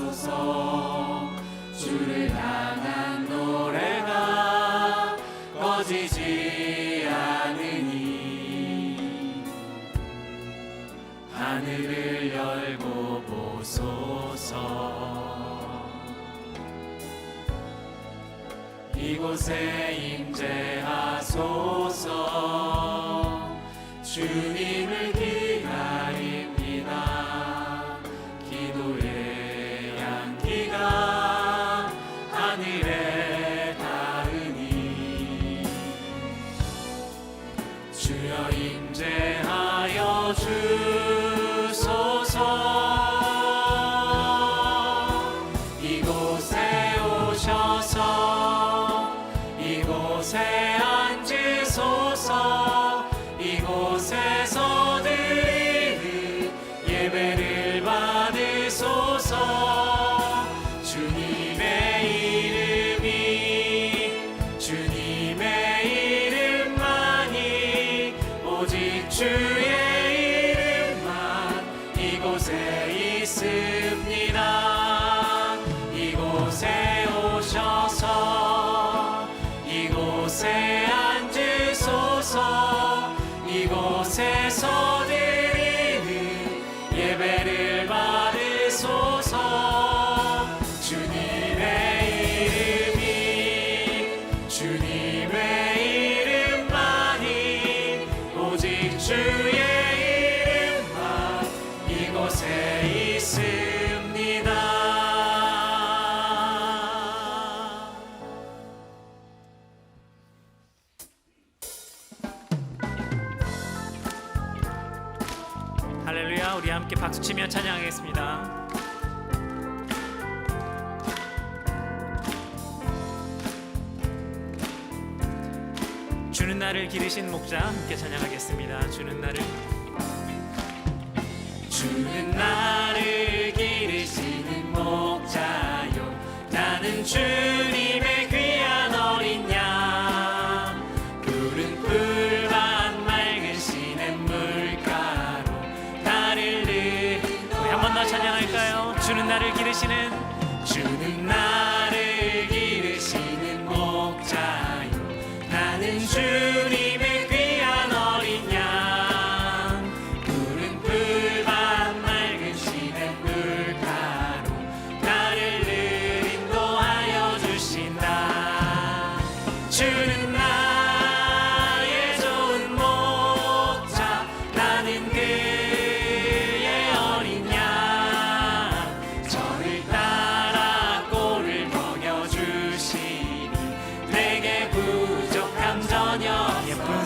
주목하소서. 주를 향한 노래가 꺼지지 않으니 하늘을 열고 보소서. 이곳에 임재하소서. 주님을 기다립니다. 기도의 향기가 하늘에 닿으니 주여 임재하여 주소서. 이곳에 오셔서 이곳에 앉으소서. 이곳에서 드리는 예배를 받으소서. 주님의 이름만이 오직 주의 이름만 이곳에 있습니다. 이곳에 오셔서 이곳에 앉으소서. 이곳에서 드리는 예배를 받으소서. 주님의 이름만이 오직 주의 이름만 이곳에 있습니다. 할렐루야. 우리 함께 박수치며 찬양하겠습니다. 주는 나를 기르신 목자 함께 찬양하겠습니다. 주는 나를 기르시는 목자요. 나는 주님의 귀한 어린 양. 푸른 풀밭 맑은 시냇물가로 나를 우리 한 번 더 찬양할까요? 주는 나를 기르시는 목자요. 나는 주님의 귀한 어린 양. 푸른 풀밭 맑은 시냇물가로 나를 인도하여 주신다. 주는 나의 좋은 목자. 나는 그의 어린 양. 저를 따라 꼴을 먹여주시니 내게 부족함 전혀. 예쁜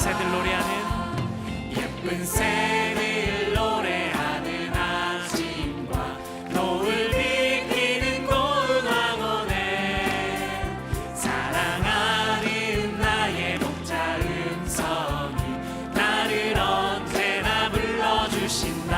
새들 노래하는 아침과 노을 비키는 고운 황혼에 사랑하는 나의 목자 음성이 나를 언제나 불러주신다.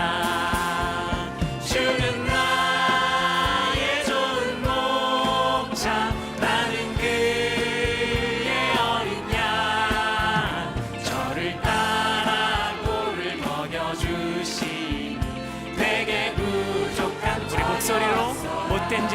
주는 나의 좋은 목자. 나는 그의 어린 양. 저를 따라 꼴을 먹여주시니 내게 부족한 우리 목소리로 못된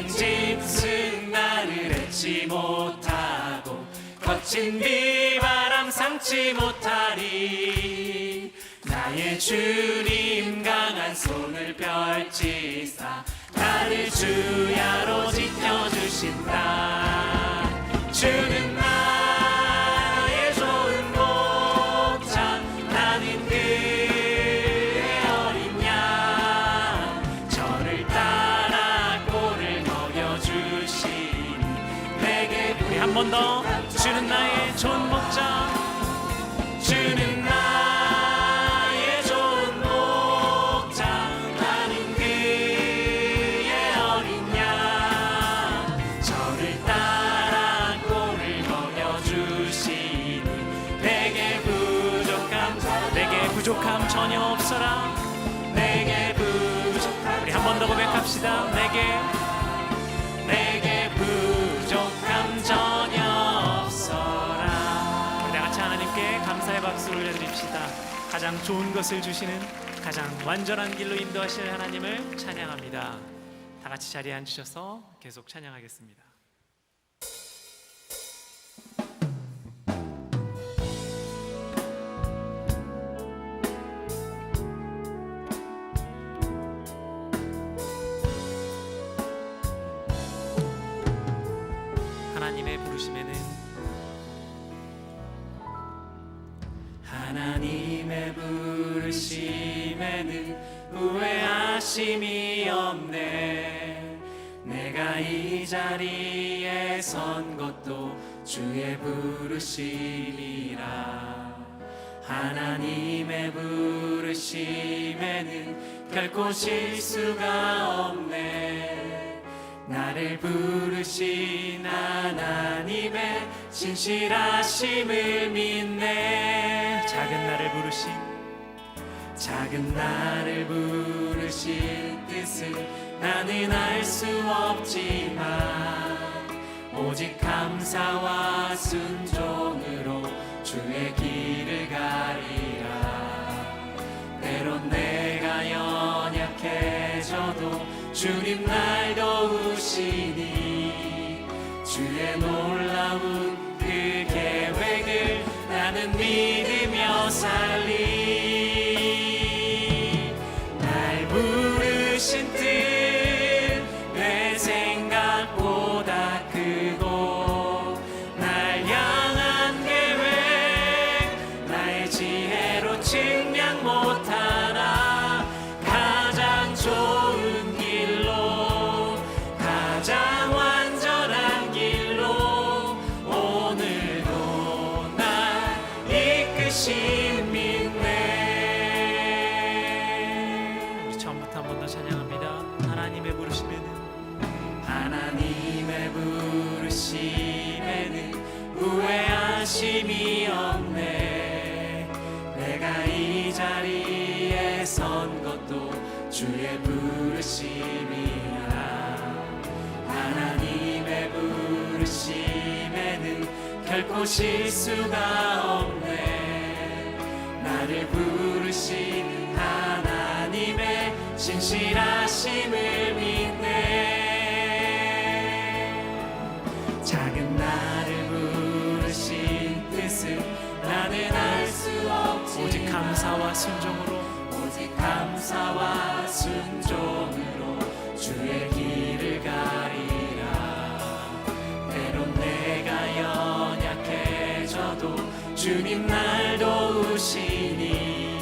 짐승 나를 해치 못하고 거친 비바람 상치 못하리. 나의 주님 강한 손을 펼치사 나를 주야로 지켜주신다. 주는 나의 좋은 목자. 나는 그의 어린 양. 저를 따라 꼴을 먹여주시니 내게 우리 한 번 더. 주는 나의 좋은 목자. 주는 나의 좋은 목자. 나는 그의 어린 양. 저를 따라 꼴을 먹여주시니 내게 부족함 전혀 없어라. 내게 부족함. 우리 한 번 더 고백합시다. 내게 부족함 전혀 없어라. 우리 다 같이 하나님께 감사의 박수를 올려드립시다. 가장 좋은 것을 주시는 가장 완전한 길로 인도하실 하나님을 찬양합니다. 다 같이 자리에 앉으셔서 계속 찬양하겠습니다. 하나님의 부르심에는 하나님의 부르심에는 후회하심이 없네. 내가 이 자리에 선 것도 주의 부르심이라. 하나님의 부르심에는 결코 실수가 없네. 나를 부르신 하나님의 신실하심을 믿네. 작은 나를 부르신 뜻을 나는 알 수 없지만 오직 감사와 순종으로 주의 길을 가리라. 때론 내가 연약해져도 주님 날 도우시니 주의 놀라운 그 계획을 나는 믿으며 살리. 날 부르신 뜻 내 생각보다 크고 날 향한 계획 나의 지혜로 측량 못하나. 가장 좋은 길로 가장 완전한 길로 오늘도 날 이끄신 믿네. 우리 처음부터 한 번 더 찬양합니다. 하나님의 부르심에는 후회하심이 없네. 내가 이 자리에 선 것도 주의 부르심이라. 하나님의 부르심에는 결코 실수가 없네. 나를 부르신 하나님의 신실하심을 믿네. 작은 나를 부르신 뜻을 나는 알 수 없지. 오직 감사와 순종으로 주의 길을 가리라. 때론 내가 연약해져도 주님 날 도우시니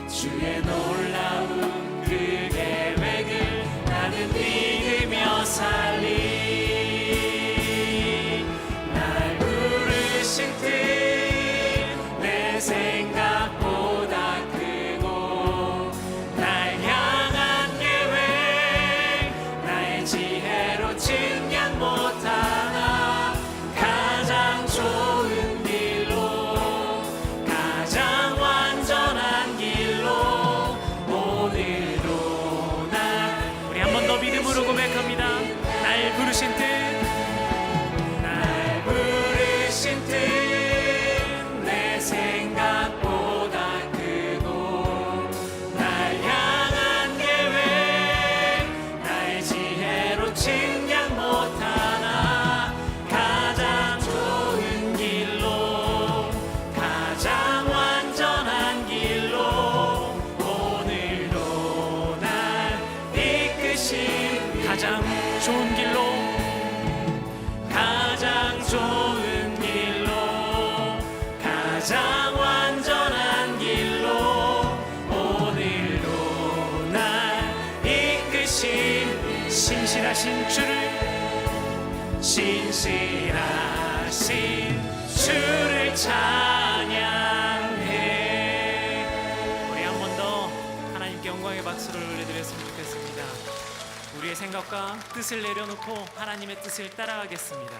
주의 놀라운 그 계획을 나는 믿으며 살리. 날 부르신 뜻 내 생각보다 크고 날 향한 계획 나의 지혜로 측량 못하나. 가장 좋은 길로 가장 완전한 길로 오늘도 날. 우리 한 번 더 믿음으로 고백합니다. 날 부르신 뜻 내 생각보다 크고 날 향한 계획 나의 지혜로 측량 못하나. 가장 좋은 길로 가장 완전한 길로 오늘도 날 이끄신. 가장 좋은 길로 가장 좋은 길로 가장 완전한 길로 오늘도 날 이끄신. 신실하신 주를 찬양해. 우리 한 번 더 하나님께 영광의 박수를 올려드렸으면 좋겠습니다. 우리의 생각과 뜻을 내려놓고 하나님의 뜻을 따라가겠습니다.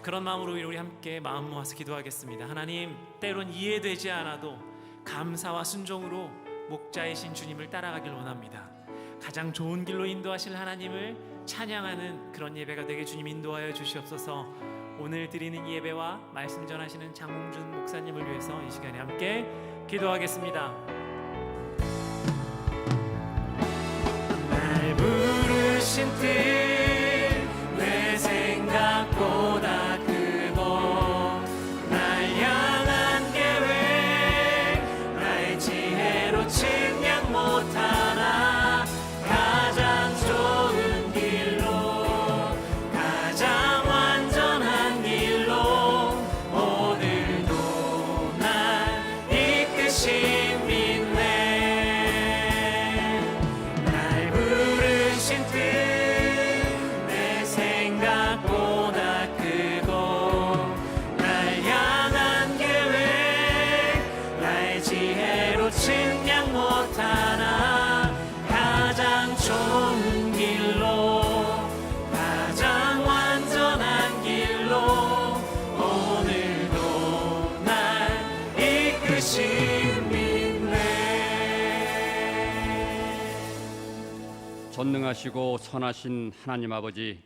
그런 마음으로 우리 함께 마음 모아서 기도하겠습니다. 하나님, 때론 이해되지 않아도 감사와 순종으로 목자이신 주님을 따라가길 원합니다. 가장 좋은 길로 인도하실 하나님을 찬양하는 그런 예배가 되게 주님 인도하여 주시옵소서. 오늘 드리는 예배와 말씀 전하시는 장홍준 목사님을 위해서 이 시간에 함께 기도하겠습니다. 전능하시고 선하신 하나님 아버지,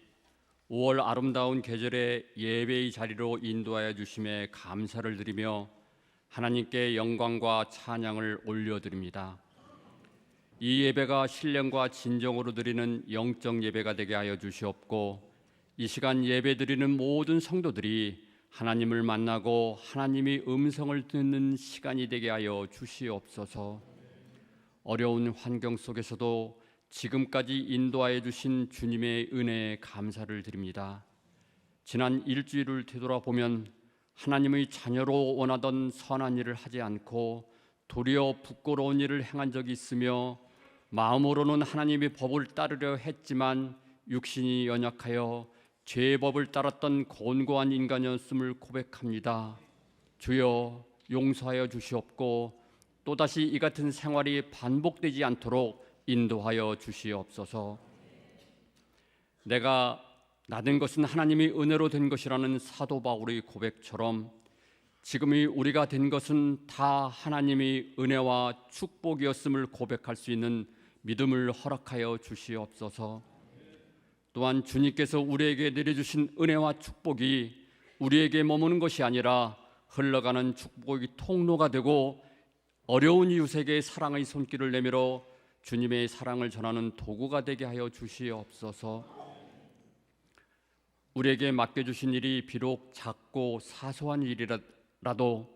5월 아름다운 계절의 예배의 자리로 인도하여 주심에 감사를 드리며 하나님께 영광과 찬양을 올려드립니다. 이 예배가 신령과 진정으로 드리는 영적 예배가 되게 하여 주시옵고, 이 시간 예배 드리는 모든 성도들이 하나님을 만나고 하나님의 음성을 듣는 시간이 되게 하여 주시옵소서. 어려운 환경 속에서도 지금까지 인도하여 주신 주님의 은혜에 감사를 드립니다. 지난 일주일을 되돌아보면 하나님의 자녀로 원하던 선한 일을 하지 않고 도리어 부끄러운 일을 행한 적이 있으며, 마음으로는 하나님의 법을 따르려 했지만 육신이 연약하여 죄의 법을 따랐던 곤고한 인간이었음을 고백합니다. 주여 용서하여 주시옵고, 또다시 이 같은 생활이 반복되지 않도록 인도하여 주시옵소서. 내가 나된 것은 하나님의 은혜로 된 것이라는 사도 바울의 고백처럼 지금의 우리가 된 것은 다 하나님의 은혜와 축복이었음을 고백할 수 있는 믿음을 허락하여 주시옵소서. 또한 주님께서 우리에게 내려주신 은혜와 축복이 우리에게 머무는 것이 아니라 흘러가는 축복의 통로가 되고, 어려운 이웃에게 사랑의 손길을 내밀어 주님의 사랑을 전하는 도구가 되게 하여 주시옵소서. 우리에게 맡겨주신 일이 비록 작고 사소한 일이라도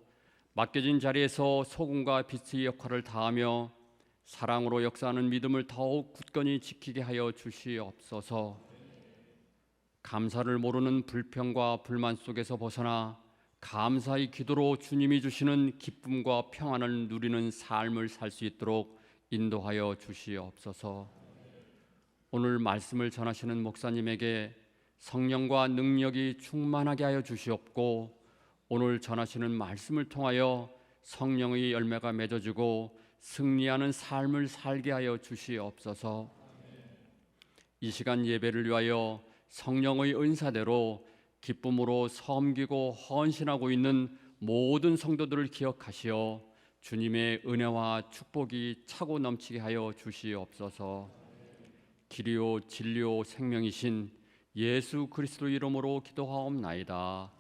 맡겨진 자리에서 소금과 빛의 역할을 다하며 사랑으로 역사하는 믿음을 더욱 굳건히 지키게 하여 주시옵소서. 감사를 모르는 불평과 불만 속에서 벗어나 감사의 기도로 주님이 주시는 기쁨과 평안을 누리는 삶을 살 수 있도록 인도하여 주시옵소서. 오늘 말씀을 전하시는 목사님에게 성령과 능력이 충만하게 하여 주시옵고, 오늘 전하시는 말씀을 통하여 성령의 열매가 맺어지고 승리하는 삶을 살게 하여 주시옵소서. 이 시간 예배를 위하여 성령의 은사대로 기쁨으로 섬기고 헌신하고 있는 모든 성도들을 기억하시어 주님의 은혜와 축복이 차고 넘치게 하여 주시옵소서. 길이요 진리요 생명이신 예수 그리스도 이름으로 기도하옵나이다.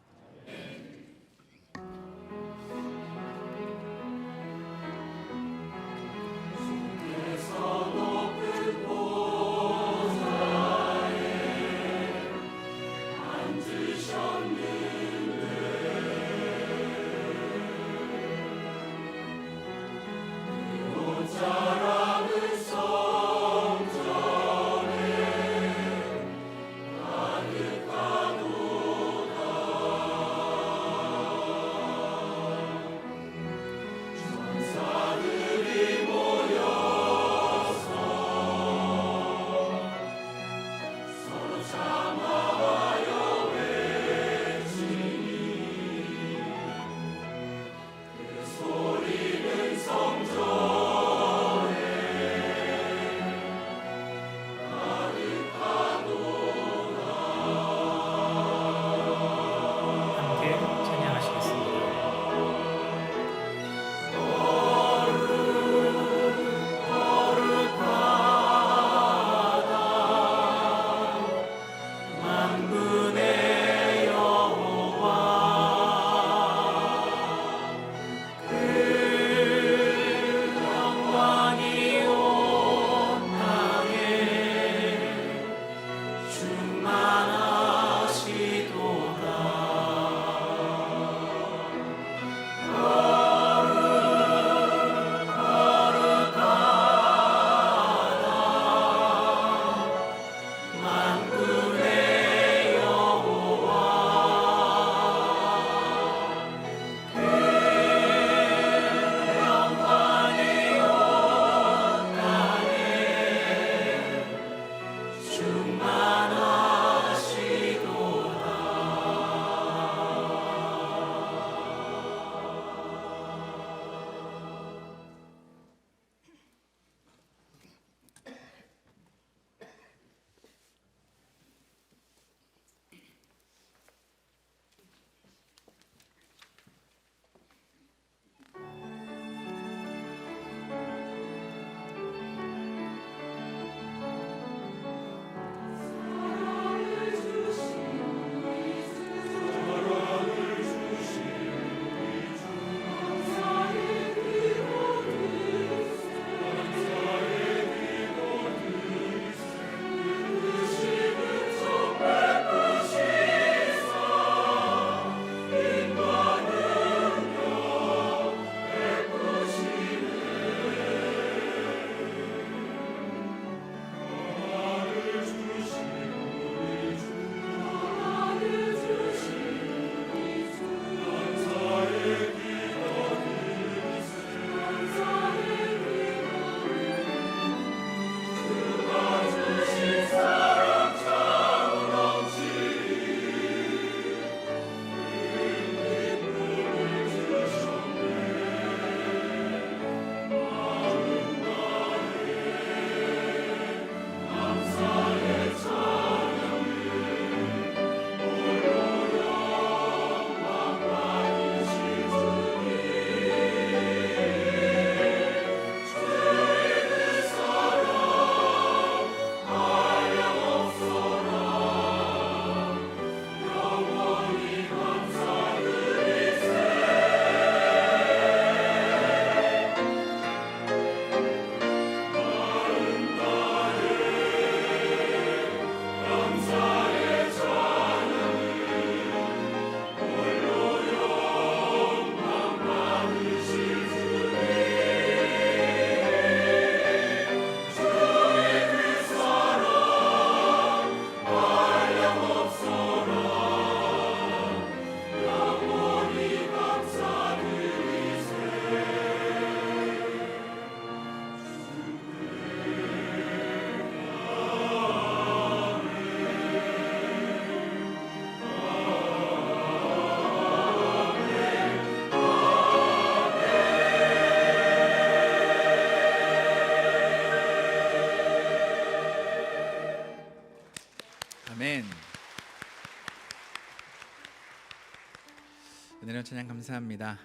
은혜로 찬양 감사합니다.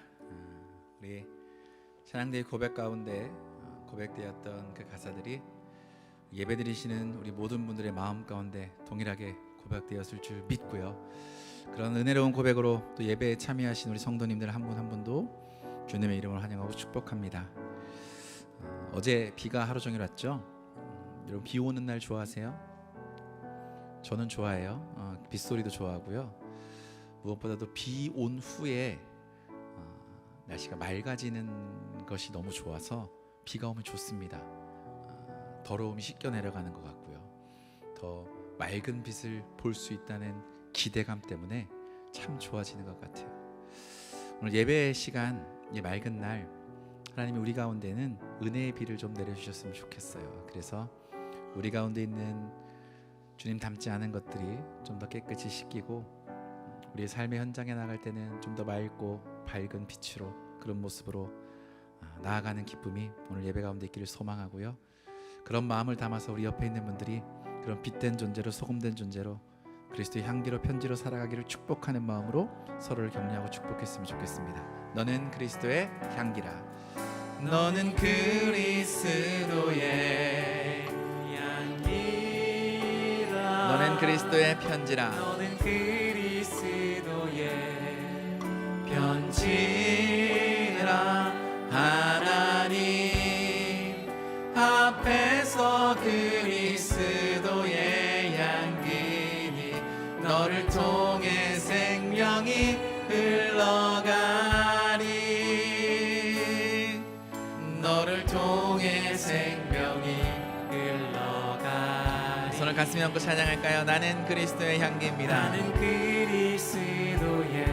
우리 찬양대의 고백 가운데 고백되었던 그 가사들이 예배드리시는 우리 모든 분들의 마음 가운데 동일하게 고백되었을 줄 믿고요. 그런 은혜로운 고백으로 또 예배에 참여하신 우리 성도님들 한 분 한 분도 주님의 이름으로 환영하고 축복합니다. 어제 비가 하루 종일 왔죠? 여러분 비 오는 날 좋아하세요? 저는 좋아해요. 빗소리도 좋아하고요. 무엇보다도 비 온 후에 날씨가 맑아지는 것이 너무 좋아서 비가 오면 좋습니다. 더러움이 씻겨 내려가는 것 같고요. 더 맑은 빛을 볼 수 있다는 기대감 때문에 참 좋아지는 것 같아요. 오늘 예배 시간, 이 맑은 날 하나님이 우리 가운데는 은혜의 비를 좀 내려주셨으면 좋겠어요. 그래서 우리 가운데 있는 주님 닮지 않은 것들이 좀 더 깨끗이 씻기고 우리의 삶의 현장에 나갈 때는 좀 더 맑고 밝은 빛으로 그런 모습으로 나아가는 기쁨이 오늘 예배 가운데 있기를 소망하고요. 그런 마음을 담아서 우리 옆에 있는 분들이 그런 빛된 존재로 소금된 존재로 그리스도의 향기로 편지로 살아가기를 축복하는 마음으로 서로를 격려하고 축복했으면 좋겠습니다. 너는 그리스도의 향기라. 너는 그리스도의 향기라. 너는 그리스도의 편지라. 너는 그리스도의 편지라. 하나님 앞에서 그리스도의 향기니 너를 통해 생명이 흘러가리. 너를 통해 생명이 흘러가리. 손을 가슴에 얹고 찬양할까요? 나는 그리스도의 향기입니다. 나는 그리스도의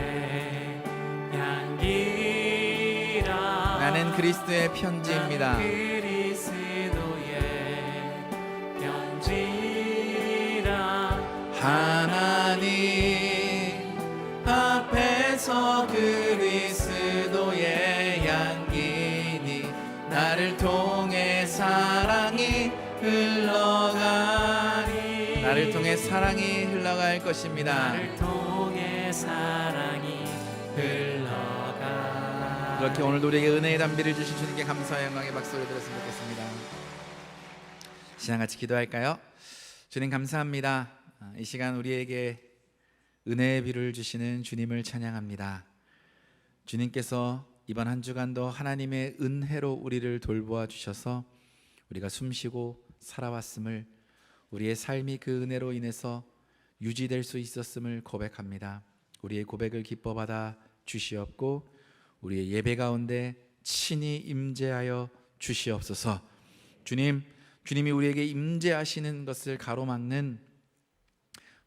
향기라. 나는 그리스도의 편지입니다. 나는 그리스도의 편지라. 하나님 앞에서 그리스도의 향기니 나를 통해 사랑이 흘러가리. 나를 통해 사랑이 흘러갈 것입니다. 나를 통해 사랑이 흘러가. 그렇게 오늘도 우리에게 은혜의 담비를 주신 주님께 감사와 영광의 박수를 드렸으면 좋겠습니다. 시간같이 기도할까요? 주님 감사합니다. 이 시간 우리에게 은혜의 비를 주시는 주님을 찬양합니다. 주님께서 이번 한 주간도 하나님의 은혜로 우리를 돌보아 주셔서 우리가 숨쉬고 살아왔음을, 우리의 삶이 그 은혜로 인해서 유지될 수 있었음을 고백합니다. 우리의 고백을 기뻐 받아 주시옵고 우리의 예배 가운데 친히 임재하여 주시옵소서. 주님이 우리에게 임재하시는 것을 가로막는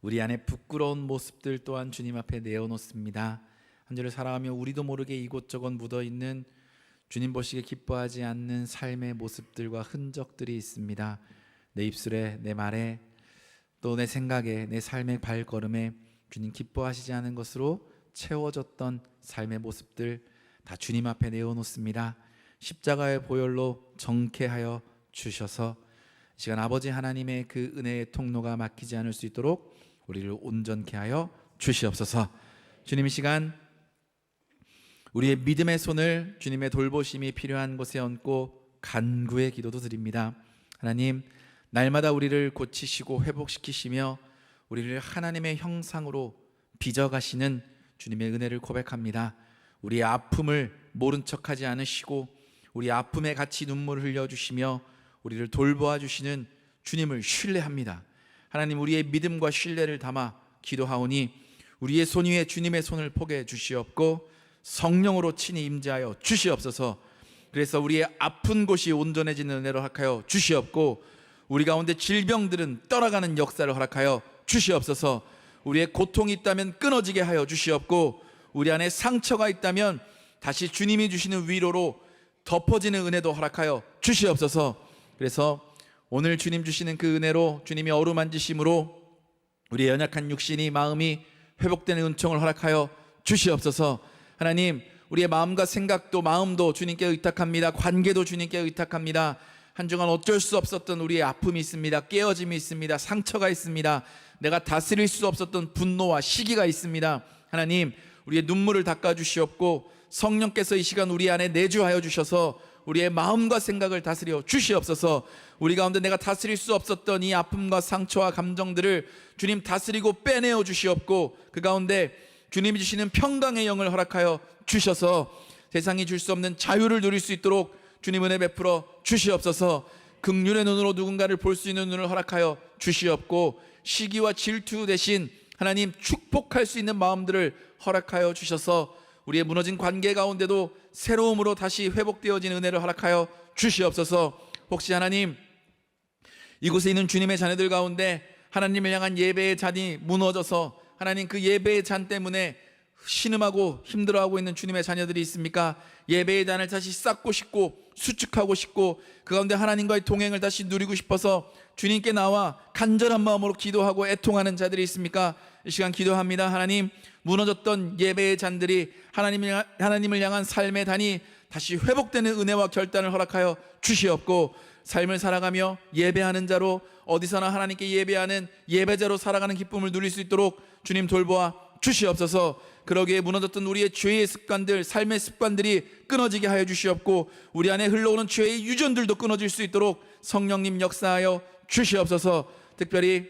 우리 안에 부끄러운 모습들 또한 주님 앞에 내어놓습니다. 한 주를 살아가며 우리도 모르게 이곳저곳 묻어있는 주님 보시기에 기뻐하지 않는 삶의 모습들과 흔적들이 있습니다. 내 입술에, 내 말에, 또 내 생각에, 내 삶의 발걸음에 주님 기뻐하시지 않은 것으로 채워졌던 삶의 모습들 다 주님 앞에 내어놓습니다. 십자가의 보혈로 정케하여 주셔서 이 시간 아버지 하나님의 그 은혜의 통로가 막히지 않을 수 있도록 우리를 온전케 하여 주시옵소서. 주님 이 시간 우리의 믿음의 손을 주님의 돌보심이 필요한 곳에 얹고 간구의 기도도 드립니다. 하나님 날마다 우리를 고치시고 회복시키시며 우리를 하나님의 형상으로 빚어가시는 주님의 은혜를 고백합니다. 우리의 아픔을 모른 척하지 않으시고 우리 아픔에 같이 눈물을 흘려주시며 우리를 돌보아 주시는 주님을 신뢰합니다. 하나님 우리의 믿음과 신뢰를 담아 기도하오니 우리의 손 위에 주님의 손을 포개 주시옵고 성령으로 친히 임재하여 주시옵소서. 그래서 우리의 아픈 곳이 온전해지는 은혜로 허락하여 주시옵고 우리 가운데 질병들은 떠나가는 역사를 허락하여 주시옵소서. 우리의 고통이 있다면 끊어지게 하여 주시옵고 우리 안에 상처가 있다면 다시 주님이 주시는 위로로 덮어지는 은혜도 허락하여 주시옵소서. 그래서 오늘 주님 주시는 그 은혜로 주님이 어루만지심으로 우리의 연약한 육신이 마음이 회복되는 은총을 허락하여 주시옵소서. 하나님 우리의 마음과 생각도 마음도 주님께 의탁합니다. 관계도 주님께 의탁합니다. 한 주간 어쩔 수 없었던 우리의 아픔이 있습니다. 깨어짐이 있습니다. 상처가 있습니다. 내가 다스릴 수 없었던 분노와 시기가 있습니다. 하나님 우리의 눈물을 닦아 주시옵고 성령께서 이 시간 우리 안에 내주하여 주셔서 우리의 마음과 생각을 다스려 주시옵소서. 우리 가운데 내가 다스릴 수 없었던 이 아픔과 상처와 감정들을 주님 다스리고 빼내어 주시옵고 그 가운데 주님이 주시는 평강의 영을 허락하여 주셔서 세상이 줄 수 없는 자유를 누릴 수 있도록 주님 은혜 베풀어 주시옵소서. 긍휼의 눈으로 누군가를 볼 수 있는 눈을 허락하여 주시옵고 시기와 질투 대신 하나님 축복할 수 있는 마음들을 허락하여 주셔서 우리의 무너진 관계 가운데도 새로움으로 다시 회복되어진 은혜를 허락하여 주시옵소서. 혹시 하나님 이곳에 있는 주님의 자녀들 가운데 하나님을 향한 예배의 잔이 무너져서 하나님 그 예배의 잔 때문에 신음하고 힘들어하고 있는 주님의 자녀들이 있습니까? 예배의 잔을 다시 쌓고 싶고 수축하고 싶고 그 가운데 하나님과의 동행을 다시 누리고 싶어서 주님께 나와 간절한 마음으로 기도하고 애통하는 자들이 있습니까? 이 시간 기도합니다. 하나님, 무너졌던 예배의 잔들이 하나님을 향한 삶의 단이 다시 회복되는 은혜와 결단을 허락하여 주시옵고 삶을 살아가며 예배하는 자로 어디서나 하나님께 예배하는 예배자로 살아가는 기쁨을 누릴 수 있도록 주님 돌보아 주시옵소서. 그러기에 무너졌던 우리의 죄의 습관들, 삶의 습관들이 끊어지게 하여 주시옵고 우리 안에 흘러오는 죄의 유전들도 끊어질 수 있도록 성령님 역사하여 주시옵소서. 특별히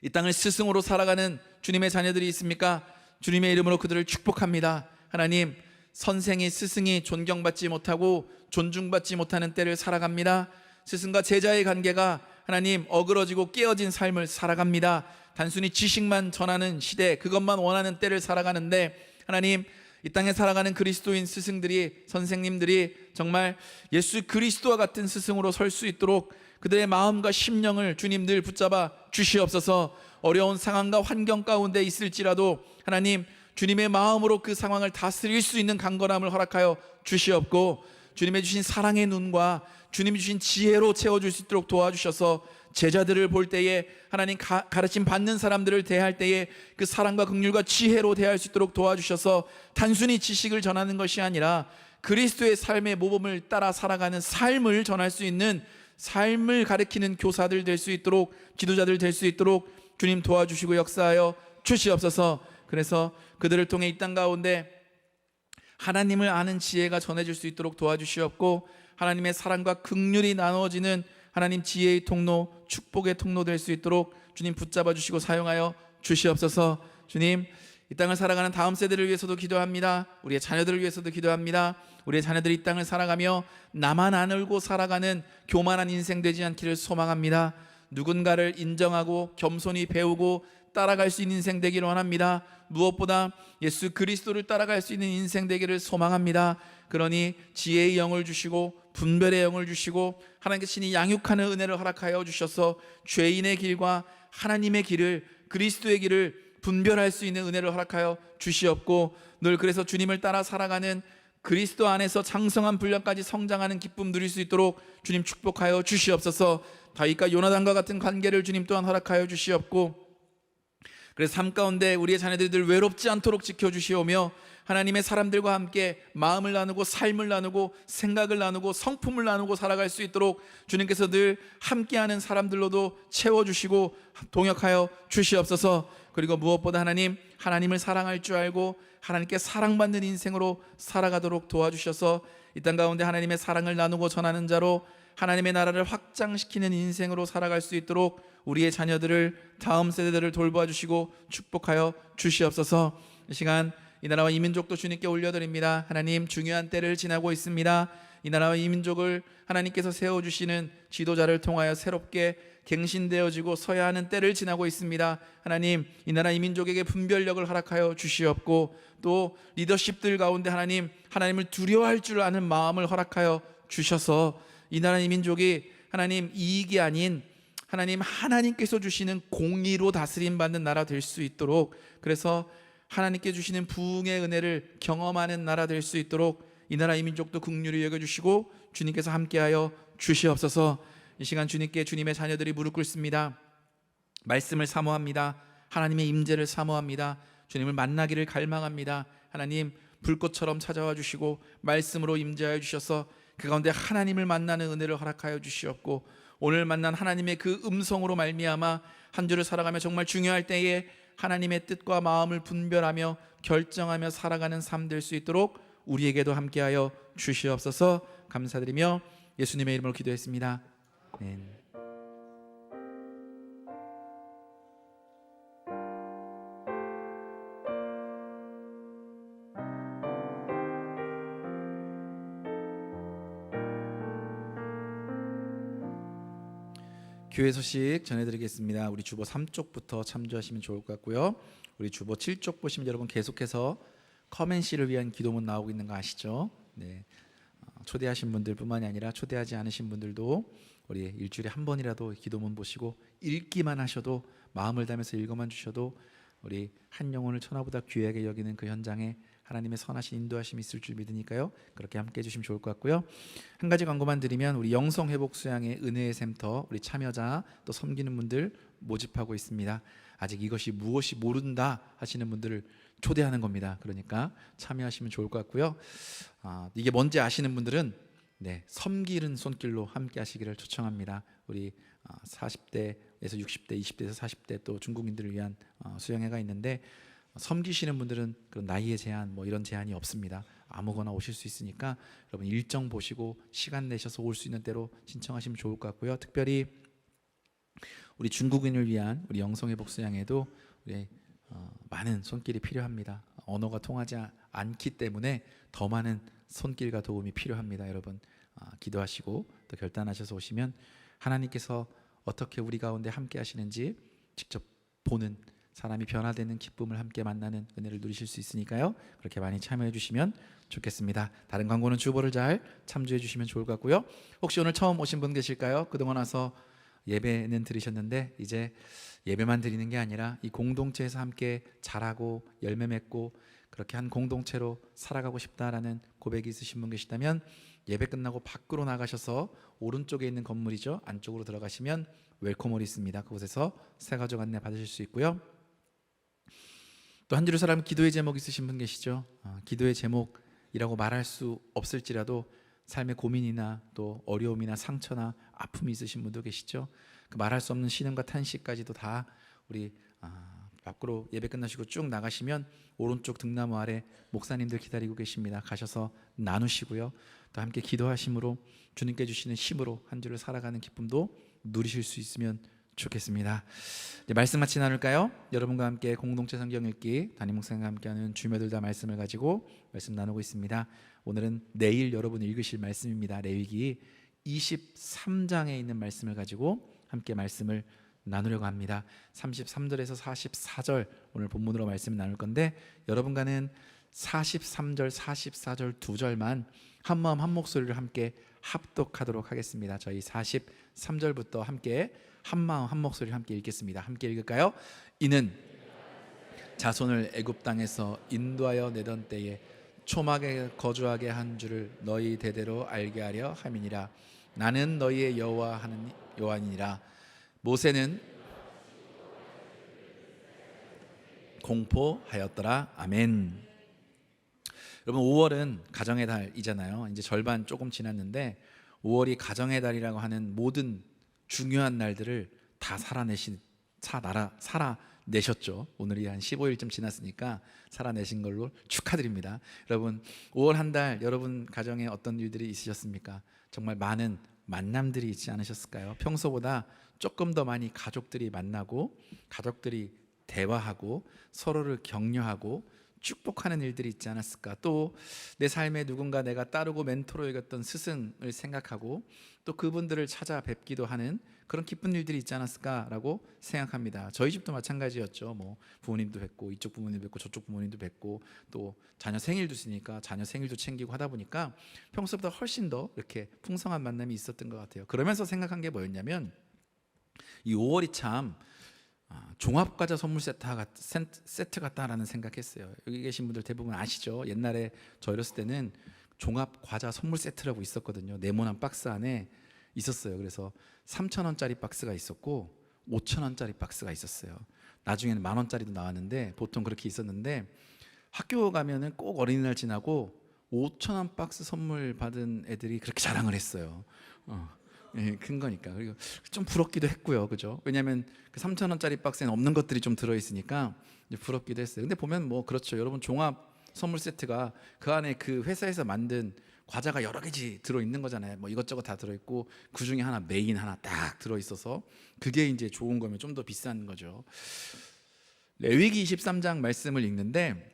이 땅을 스승으로 살아가는 주님의 자녀들이 있습니까? 주님의 이름으로 그들을 축복합니다. 하나님, 선생이 스승이 존경받지 못하고 존중받지 못하는 때를 살아갑니다. 스승과 제자의 관계가 하나님 어그러지고 깨어진 삶을 살아갑니다. 단순히 지식만 전하는 시대, 그것만 원하는 때를 살아가는데 하나님, 이 땅에 살아가는 그리스도인 스승들이, 선생님들이 정말 예수 그리스도와 같은 스승으로 설 수 있도록 그들의 마음과 심령을 주님 늘 붙잡아 주시옵소서. 어려운 상황과 환경 가운데 있을지라도 하나님, 주님의 마음으로 그 상황을 다스릴 수 있는 강건함을 허락하여 주시옵고 주님의 주신 사랑의 눈과 주님이 주신 지혜로 채워줄 수 있도록 도와주셔서 제자들을 볼 때에 하나님 가르침 받는 사람들을 대할 때에 그 사랑과 긍휼과 지혜로 대할 수 있도록 도와주셔서 단순히 지식을 전하는 것이 아니라 그리스도의 삶의 모범을 따라 살아가는 삶을 전할 수 있는 삶을 가르치는 교사들 될 수 있도록, 지도자들 될 수 있도록 주님 도와주시고 역사하여 주시옵소서. 그래서 그들을 통해 이 땅 가운데 하나님을 아는 지혜가 전해질 수 있도록 도와주시옵고 하나님의 사랑과 긍휼이 나누어지는 하나님 지혜의 통로, 축복의 통로 될 수 있도록 주님 붙잡아 주시고 사용하여 주시옵소서. 주님, 이 땅을 살아가는 다음 세대를 위해서도 기도합니다. 우리의 자녀들을 위해서도 기도합니다. 우리의 자녀들이 이 땅을 살아가며 나만 안 울고 살아가는 교만한 인생 되지 않기를 소망합니다. 누군가를 인정하고 겸손히 배우고 따라갈 수 있는 인생 되기를 원합니다. 무엇보다 예수 그리스도를 따라갈 수 있는 인생 되기를 소망합니다. 그러니 지혜의 영을 주시고 분별의 영을 주시고 하나님께서 친히 양육하는 은혜를 허락하여 주셔서 죄인의 길과 하나님의 길을, 그리스도의 길을 분별할 수 있는 은혜를 허락하여 주시옵고 늘 그래서 주님을 따라 살아가는 그리스도 안에서 장성한 분량까지 성장하는 기쁨 누릴 수 있도록 주님 축복하여 주시옵소서. 다윗과 요나단과 같은 관계를 주님 또한 허락하여 주시옵고 그래서 삶 가운데 우리의 자녀들을 외롭지 않도록 지켜주시오며 하나님의 사람들과 함께 마음을 나누고 삶을 나누고 생각을 나누고 성품을 나누고 살아갈 수 있도록 주님께서 늘 함께하는 사람들로도 채워주시고 동역하여 주시옵소서. 그리고 무엇보다 하나님을 사랑할 줄 알고 하나님께 사랑받는 인생으로 살아가도록 도와주셔서 이 땅 가운데 하나님의 사랑을 나누고 전하는 자로 하나님의 나라를 확장시키는 인생으로 살아갈 수 있도록 우리의 자녀들을, 다음 세대들을 돌보아 주시고 축복하여 주시옵소서. 이 시간 이 나라와 이 민족도 주님께 올려드립니다. 하나님, 중요한 때를 지나고 있습니다. 이 나라와 이 민족을 하나님께서 세워주시는 지도자를 통하여 새롭게 갱신되어지고 서야 하는 때를 지나고 있습니다. 하나님, 이 나라 이 민족에게 분별력을 허락하여 주시옵고 또 리더십들 가운데 하나님을 두려워할 줄 아는 마음을 허락하여 주셔서 이 나라 이 민족이 하나님 이익이 아닌 하나님께서 주시는 공의로 다스림 받는 나라 될 수 있도록, 그래서 하나님께 주시는 부흥의 은혜를 경험하는 나라 될 수 있도록 이 나라 이 민족도 긍휼히 여겨주시고 주님께서 함께하여 주시옵소서. 이 시간 주님께 주님의 자녀들이 무릎 꿇습니다. 말씀을 사모합니다. 하나님의 임재를 사모합니다. 주님을 만나기를 갈망합니다. 하나님, 불꽃처럼 찾아와 주시고 말씀으로 임재하여 주셔서 그 가운데 하나님을 만나는 은혜를 허락하여 주시옵고 오늘 만난 하나님의 그 음성으로 말미암아 한 주를 살아가며 정말 중요할 때에 하나님의 뜻과 마음을 분별하며 결정하며 살아가는 삶 될 수 있도록 우리에게도 함께하여 주시옵소서. 감사드리며 예수님의 이름으로 기도했습니다. 아멘. 교회 소식 전해드리겠습니다. 우리 주보 3쪽부터 참조하시면 좋을 것 같고요. 우리 주보 7쪽 보시면 여러분 계속해서 커맨시를 위한 기도문 나오고 있는 거 아시죠? 네. 초대하신 분들뿐만이 아니라 초대하지 않으신 분들도 우리 일주일에 한 번이라도 기도문 보시고 읽기만 하셔도, 마음을 담아서 읽어만 주셔도 우리 한 영혼을 천하보다 귀하게 여기는 그 현장에 하나님의 선하신 인도하심이 있을 줄 믿으니까요. 그렇게 함께 해주시면 좋을 것 같고요. 한 가지 광고만 드리면 우리 영성회복수양의 은혜의 샘터, 우리 참여자 또 섬기는 분들 모집하고 있습니다. 아직 이것이 무엇이 모른다 하시는 분들을 초대하는 겁니다. 그러니까 참여하시면 좋을 것 같고요. 이게 뭔지 아시는 분들은 섬기는 손길로 함께 하시기를 초청합니다. 우리 40대에서 60대, 20대에서 40대 또 중국인들을 위한 수양회가 있는데, 섬기시는 분들은 그런 나이의 제한 이런 제한이 없습니다. 아무거나 오실 수 있으니까 여러분 일정 보시고 시간 내셔서 올 수 있는 대로 신청하시면 좋을 것 같고요. 특별히 우리 중국인을 위한 우리 영성회복 수양에도 우리 많은 손길이 필요합니다. 언어가 통하지 않기 때문에 더 많은 손길과 도움이 필요합니다. 여러분 기도하시고 또 결단하셔서 오시면 하나님께서 어떻게 우리 가운데 함께 하시는지 직접 보는, 사람이 변화되는 기쁨을 함께 만나는 은혜를 누리실 수 있으니까요. 그렇게 많이 참여해 주시면 좋겠습니다. 다른 광고는 주보를 잘 참조해 주시면 좋을 것 같고요. 혹시 오늘 처음 오신 분 계실까요? 그동안 와서 예배는 들으셨는데 이제 예배만 드리는 게 아니라 이 공동체에서 함께 자라고 열매 맺고 그렇게 한 공동체로 살아가고 싶다라는 고백이 있으신 분 계시다면 예배 끝나고 밖으로 나가셔서 오른쪽에 있는 건물이죠. 안쪽으로 들어가시면 웰컴홀이 있습니다. 그곳에서 새가족 안내 받으실 수 있고요. 또 한 주를 살아가면 기도의 제목 있으신 분 계시죠? 기도의 제목이라고 말할 수 없을지라도 삶의 고민이나 또 어려움이나 상처나 아픔이 있으신 분도 계시죠? 그 말할 수 없는 신음과 탄식까지도 다 우리 밖으로 예배 끝나시고 쭉 나가시면 오른쪽 등나무 아래 목사님들 기다리고 계십니다. 가셔서 나누시고요. 또 함께 기도하심으로 주님께 주시는 힘으로 한 주를 살아가는 기쁨도 누리실 수 있으면 좋겠습니다. 이제 말씀 같이 나눌까요? 여러분과 함께 공동체 성경 읽기 담임 목사님과 함께하는 주며들다 말씀을 가지고 말씀 나누고 있습니다. 오늘은 내일 여러분 읽으실 말씀입니다. 레위기 23장에 있는 말씀을 가지고 함께 말씀을 나누려고 합니다. 33절에서 44절 오늘 본문으로 말씀을 나눌 건데, 여러분과는 43절, 44절 두 절만 한 마음 한 목소리를 함께 합독하도록 하겠습니다. 저희 43절부터 함께 한 마음 한 목소리를 함께 읽겠습니다. 함께 읽을까요? 이는 자손을 애굽 땅에서 인도하여 내던 때에 초막에 거주하게 한 줄을 너희 대대로 알게 하려 함이니라. 나는 너희의 여호와니라. 모세는 공포하였더라. 아멘. 여러분 5월은 가정의 달이잖아요. 이제 절반 조금 지났는데 5월이 가정의 달이라고 하는 모든 중요한 날들을 다 살아내셨죠. 오늘이 한 15일쯤 지났으니까 살아내신 걸로 축하드립니다. 여러분 5월 한 달 여러분 가정에 어떤 일들이 있으셨습니까? 정말 많은 만남들이 있지 않으셨을까요? 평소보다 조금 더 많이 가족들이 만나고 가족들이 대화하고 서로를 격려하고 축복하는 일들이 있지 않았을까? 또 내 삶에 누군가 내가 따르고 멘토로 여겼던 스승을 생각하고 또 그분들을 찾아뵙기도 하는 그런 기쁜 일들이 있지 않았을까라고 생각합니다. 저희 집도 마찬가지였죠. 부모님도 뵙고 이쪽 부모님도 뵙고 저쪽 부모님도 뵙고 또 자녀 생일도 있으니까 자녀 생일도 챙기고 하다 보니까 평소보다 훨씬 더 이렇게 풍성한 만남이 있었던 것 같아요. 그러면서 생각한 게 뭐였냐면 이 5월이 참 종합과자 선물 세트 같다라는 생각했어요. 여기 계신 분들 대부분 아시죠? 옛날에 저 어렸을 때는 종합과자 선물 세트라고 있었거든요. 네모난 박스 안에 있었어요. 그래서 3,000원짜리 박스가 있었고 5,000원짜리 박스가 있었어요. 나중에는 10,000원짜리도 나왔는데 보통 그렇게 있었는데 학교 가면은 꼭 어린이날 지나고 5,000원 박스 선물 받은 애들이 그렇게 자랑을 했어요. 예, 큰 거니까. 그리고 좀 부럽기도 했고요, 그죠? 왜냐하면 그 3,000원짜리 박스에는 없는 것들이 좀 들어있으니까 이제 부럽기도 했어요. 근데 보면 뭐 그렇죠, 여러분. 종합 선물 세트가 그 안에 그 회사에서 만든 과자가 여러 가지 들어있는 거잖아요. 뭐 이것저것 다 들어있고 그 중에 하나, 메인 하나 딱 들어있어서 그게 이제 좋은 거면 좀 더 비싼 거죠. 레위기 23장 말씀을 읽는데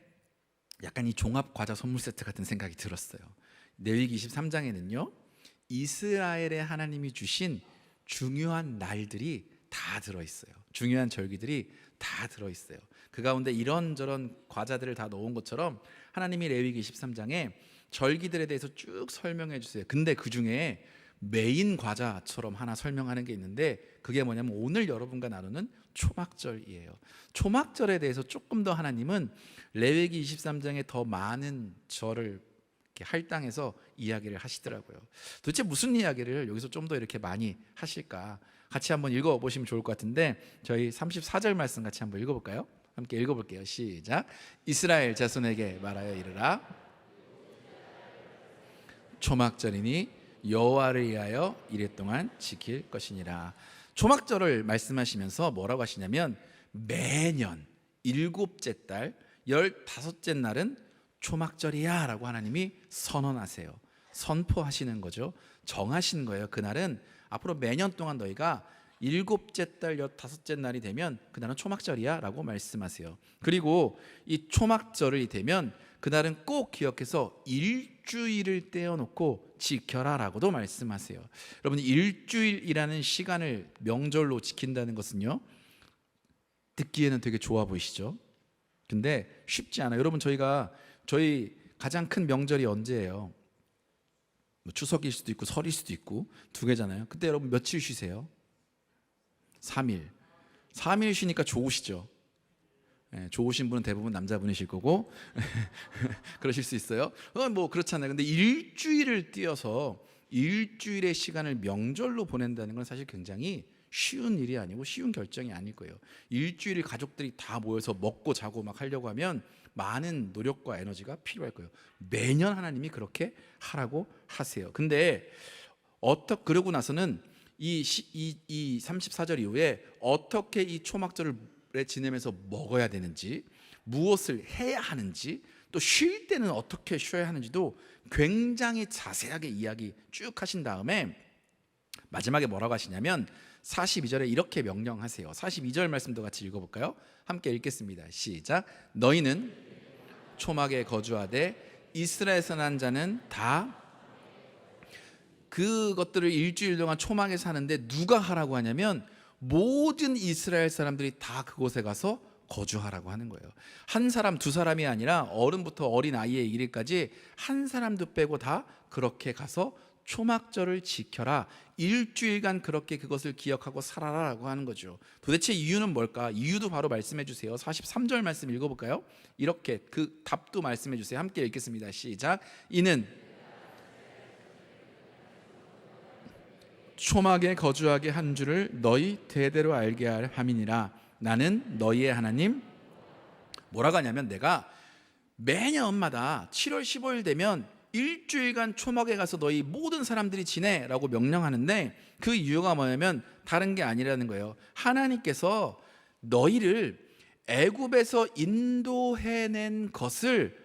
약간 이 종합 과자 선물 세트 같은 생각이 들었어요. 레위기 23장에는요, 이스라엘의 하나님이 주신 중요한 날들이 다 들어있어요. 중요한 절기들이 다 들어있어요. 그 가운데 이런저런 과자들을 다 넣은 것처럼 하나님이 레위기 23장에 절기들에 대해서 쭉 설명해 주세요. 근데 그 중에 메인 과자처럼 하나 설명하는 게 있는데 그게 뭐냐면 오늘 여러분과 나누는 초막절이에요. 초막절에 대해서 조금 더 하나님은 레위기 23장에 더 많은 절을 할당해서 이야기를 하시더라고요. 도대체 무슨 이야기를 여기서 좀 더 이렇게 많이 하실까? 같이 한번 읽어보시면 좋을 것 같은데 저희 34절 말씀 같이 한번 읽어볼까요? 함께 읽어볼게요. 시작. 이스라엘 자손에게 말하여 이르라. 초막절이니 여호와를 위하여 이레 동안 지킬 것이니라. 초막절을 말씀하시면서 뭐라고 하시냐면 매년 7째 달 15째 날은 초막절이야 라고 하나님이 선언하세요. 선포하시는 거죠. 정하시는 거예요. 그날은 앞으로 매년 동안 너희가 7째 달 15째 날이 되면 그날은 초막절이야 라고 말씀하세요. 그리고 이 초막절이 되면 그날은 꼭 기억해서 일주일을 떼어놓고 지켜라 라고도 말씀하세요. 여러분, 일주일이라는 시간을 명절로 지킨다는 것은요, 듣기에는 되게 좋아 보이시죠? 근데 쉽지 않아요. 여러분, 저희 가장 큰 명절이 언제예요? 뭐 추석일 수도 있고 설일 수도 있고 두 개잖아요. 그때 여러분 며칠 쉬세요? 3일. 3일 쉬니까 좋으시죠? 네, 좋으신 분은 대부분 남자분이실 거고 그러실 수 있어요. 뭐 그렇잖아요. 근데 일주일을 띄어서 일주일의 시간을 명절로 보낸다는 건 사실 굉장히 쉬운 일이 아니고 쉬운 결정이 아닐 거예요. 일주일을 가족들이 다 모여서 먹고 자고 막 하려고 하면 많은 노력과 에너지가 필요할 거예요. 매년 하나님이 그렇게 하라고 하세요. 근데 그러고 나서는 이 34절 이후에 어떻게 이 초막절을 지내면서 먹어야 되는지, 무엇을 해야 하는지, 또 쉴 때는 어떻게 쉬어야 하는지도 굉장히 자세하게 이야기 쭉 하신 다음에 마지막에 뭐라고 하시냐면 42절에 이렇게 명령하세요. 42절 말씀도 같이 읽어볼까요? 함께 읽겠습니다. 시작. 너희는 초막에 거주하되 이스라엘에서 난 자는 다 그것들을 일주일 동안 초막에 사는데 누가 하라고 하냐면 모든 이스라엘 사람들이 다 그곳에 가서 거주하라고 하는 거예요. 한 사람 두 사람이 아니라 어른부터 어린 아이에 이르기까지 한 사람도 빼고 다 그렇게 가서 초막절을 지켜라. 일주일간 그렇게 그것을 기억하고 살아라라고 하는 거죠. 도대체 이유는 뭘까? 이유도 바로 말씀해 주세요. 43절 말씀 읽어볼까요? 이렇게 그 답도 말씀해 주세요. 함께 읽겠습니다. 시작. 이는 초막에 거주하게 한 줄을 너희 대대로 알게 할 함이니라. 나는 너희의 하나님. 뭐라고 하냐면 내가 매년마다 7월 15일 되면 일주일간 초막에 가서 너희 모든 사람들이 지내라고 명령하는데 그 이유가 뭐냐면 다른 게 아니라는 거예요. 하나님께서 너희를 애굽에서 인도해낸 것을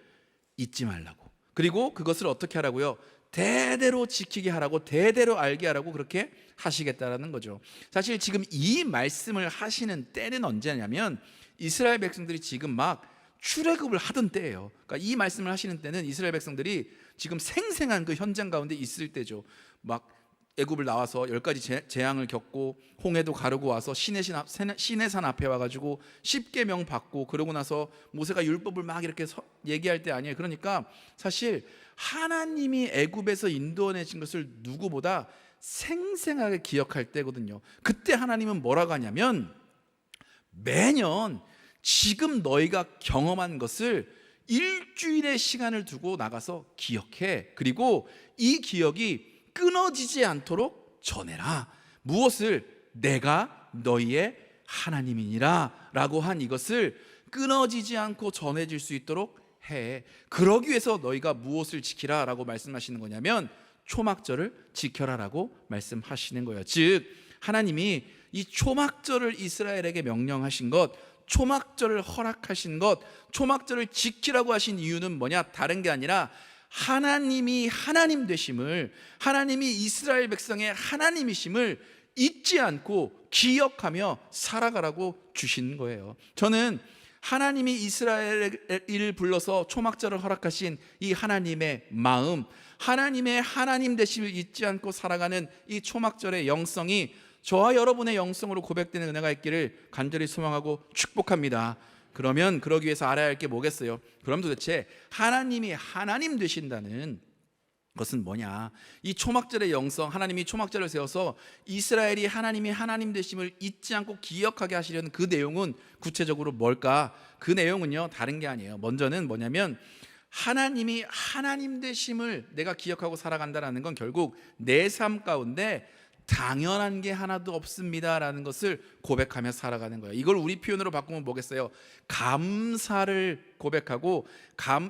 잊지 말라고, 그리고 그것을 어떻게 하라고요? 대대로 지키게 하라고, 대대로 알게 하라고 그렇게 하시겠다라는 거죠. 사실 지금 이 말씀을 하시는 때는 언제냐면 이스라엘 백성들이 지금 막 출애굽을 하던 때예요. 그러니까 이 말씀을 하시는 때는 이스라엘 백성들이 지금 생생한 그 현장 가운데 있을 때죠. 막 애굽을 나와서 10가지 재앙을 겪고 홍해도 가르고 와서 시내산 앞에 와가지고 십계명 받고, 그러고 나서 모세가 율법을 막 이렇게 얘기할 때 아니에요. 그러니까 사실 하나님이 애굽에서 인도해내신 것을 누구보다 생생하게 기억할 때거든요. 그때 하나님은 뭐라고 하냐면 매년 지금 너희가 경험한 것을 일주일의 시간을 두고 나가서 기억해. 그리고 이 기억이 끊어지지 않도록 전해라. 무엇을? 내가 너희의 하나님이니라 라고 한 이것을 끊어지지 않고 전해질 수 있도록 해. 그러기 위해서 너희가 무엇을 지키라 라고 말씀하시는 거냐면 초막절을 지켜라라고 말씀하시는 거예요. 즉 하나님이 이 초막절을 이스라엘에게 명령하신 것, 초막절을 허락하신 것, 초막절을 지키라고 하신 이유는 뭐냐? 다른 게 아니라 하나님이 하나님 되심을, 하나님이 이스라엘 백성의 하나님이심을 잊지 않고 기억하며 살아가라고 주신 거예요. 저는 하나님이 이스라엘을 불러서 초막절을 허락하신 이 하나님의 마음, 하나님의 하나님 되심을 잊지 않고 살아가는 이 초막절의 영성이 저와 여러분의 영성으로 고백되는 은혜가 있기를 간절히 소망하고 축복합니다. 그러면 그러기 위해서 알아야 할 게 뭐겠어요? 그럼 도대체 하나님이 하나님 되신다는 것은 뭐냐? 이 초막절의 영성, 하나님이 초막절을 세워서 이스라엘이 하나님이 하나님 되심을 잊지 않고 기억하게 하시려는 그 내용은 구체적으로 뭘까? 그 내용은요, 다른 게 아니에요. 먼저는 뭐냐면 하나님이 하나님 되심을 내가 기억하고 살아간다는 건 결국 내 삶 가운데 당연한 게 하나도 없습니다라는 것을 고백하며 살아가는 거예요. 이걸 우리 표현으로 바꾸면 뭐겠어요? 감사를 고백하고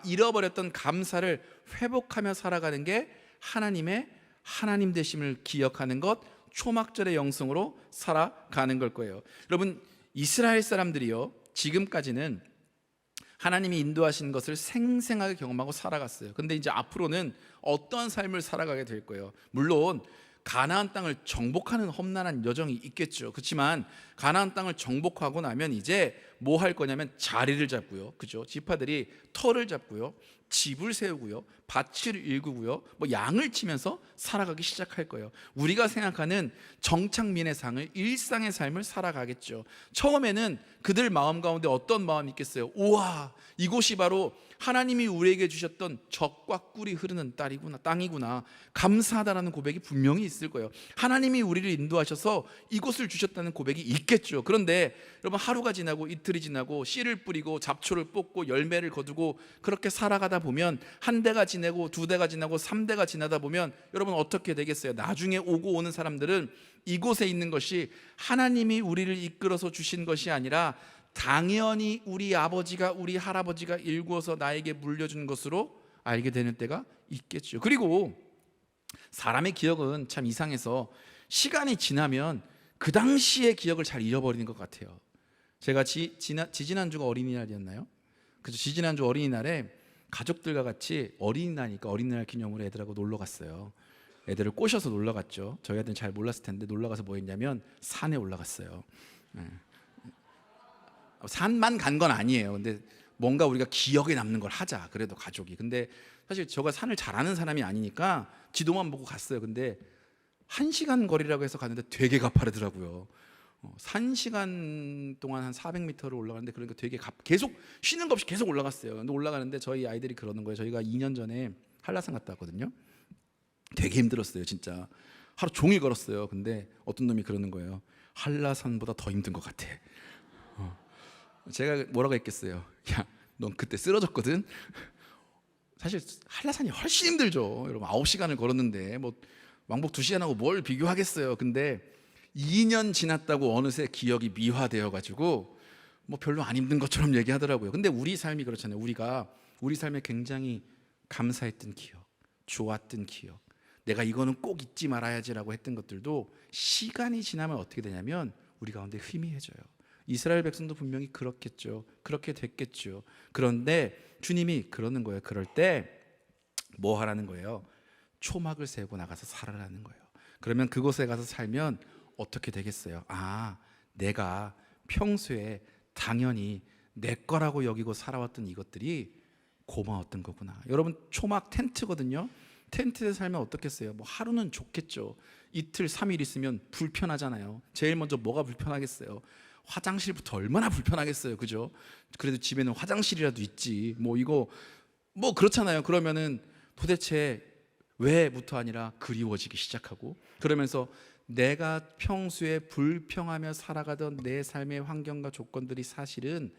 잃어버렸던 감사를 회복하며 살아가는 게 하나님의 하나님 되심을 기억하는 것, 초막절의 영성으로 살아가는 걸 거예요. 여러분, 이스라엘 사람들이요, 지금까지는 하나님이 인도하신 것을 생생하게 경험하고 살아갔어요. 근데 이제 앞으로는 어떤 삶을 살아가게 될 거예요? 물론 가나안 땅을 정복하는 험난한 여정이 있겠죠. 그렇지만 가나안 땅을 정복하고 나면 이제 뭐 할 거냐면 자리를 잡고요, 그죠? 지파들이 터를 잡고요, 집을 세우고요, 밭을 일구고요, 뭐 양을 치면서 살아가기 시작할 거예요. 우리가 생각하는 정착민의 상을, 일상의 삶을 살아가겠죠. 처음에는 그들 마음 가운데 어떤 마음이 있겠어요? 우와, 이곳이 바로 하나님이 우리에게 주셨던 젖과 꿀이 흐르는 땅이구나, 감사하다라는 고백이 분명히 있을 거예요. 하나님이 우리를 인도하셔서 이곳을 주셨다는 고백이 있겠죠. 그런데 여러분, 하루가 지나고 이틀이 지나고 씨를 뿌리고 잡초를 뽑고 열매를 거두고 그렇게 살아가다 보면 한 대가 지나고 두 대가 지나고 3대가 지나다 보면 여러분 어떻게 되겠어요? 나중에 오고 오는 사람들은 이곳에 있는 것이 하나님이 우리를 이끌어서 주신 것이 아니라 당연히 우리 아버지가, 우리 할아버지가 일구어서 나에게 물려준 것으로 알게 되는 때가 있겠죠. 그리고 사람의 기억은 참 이상해서 시간이 지나면 그 당시의 기억을 잘 잃어버리는 것 같아요. 제가 지지난주가 어린이날이었나요? 그래서 지지난주 어린이날에 가족들과 같이 어린이날이니까 어린이날 기념으로 애들하고 놀러 갔어요. 애들을 꼬셔서 놀러 갔죠. 저희 애들은 잘 몰랐을 텐데 놀러 가서 뭐 했냐면 산에 올라갔어요. 산만 간 건 아니에요. 근데 뭔가 우리가 기억에 남는 걸 하자, 그래도 가족이. 근데 사실 제가 산을 잘 아는 사람이 아니니까 지도만 보고 갔어요. 근데 1시간 거리라고 해서 갔는데 되게 가파르더라고요. 1시간 동안 한 400m를 올라가는데, 그러니까 되게 계속 쉬는 거 없이 계속 올라갔어요. 근데 올라가는데 저희 아이들이 그러는 거예요. 저희가 2년 전에 한라산 갔다 왔거든요. 되게 힘들었어요, 진짜. 하루 종일 걸었어요. 근데 어떤 놈이 그러는 거예요. 한라산보다 더 힘든 것 같아. 제가 뭐라고 했겠어요? 야, 넌 그때 쓰러졌거든. 사실 한라산이 훨씬 힘들죠. 여러분, 9시간을 걸었는데 뭐 왕복 2시간하고 뭘 비교하겠어요. 근데 2년 지났다고 어느새 기억이 미화되어 가지고 뭐 별로 안 힘든 것처럼 얘기하더라고요. 근데 우리 삶이 그렇잖아요. 우리 삶에 굉장히 감사했던 기억, 좋았던 기억, 내가 이거는 꼭 잊지 말아야지라고 했던 것들도 시간이 지나면 어떻게 되냐면 우리 가운데 희미해져요. 이스라엘 백성도 분명히 그렇겠죠. 그렇게 됐겠죠. 그런데 주님이 그러는 거예요. 그럴 때 뭐 하라는 거예요? 초막을 세우고 나가서 살아라는 거예요. 그러면 그곳에 가서 살면 어떻게 되겠어요? 아, 내가 평소에 당연히 내 거라고 여기고 살아왔던 이것들이 고마웠던 거구나. 여러분, 초막 텐트거든요. 텐트에 살면 어떻겠어요? 뭐 하루는 좋겠죠. 이틀 3일 있으면 불편하잖아요. 제일 먼저 뭐가 불편하겠어요? 화장실부터 얼마나 불편하겠어요, 그죠? 그래도 집에는 화장실이라도 있지. 뭐 이거 뭐 그렇잖아요. 그러면은 도대체 왜부터 아니라 그리워지기 시작하고, 그러면서 내가 평소에 불평하며 살아가던 내 삶의 환경과 조건들이 사실은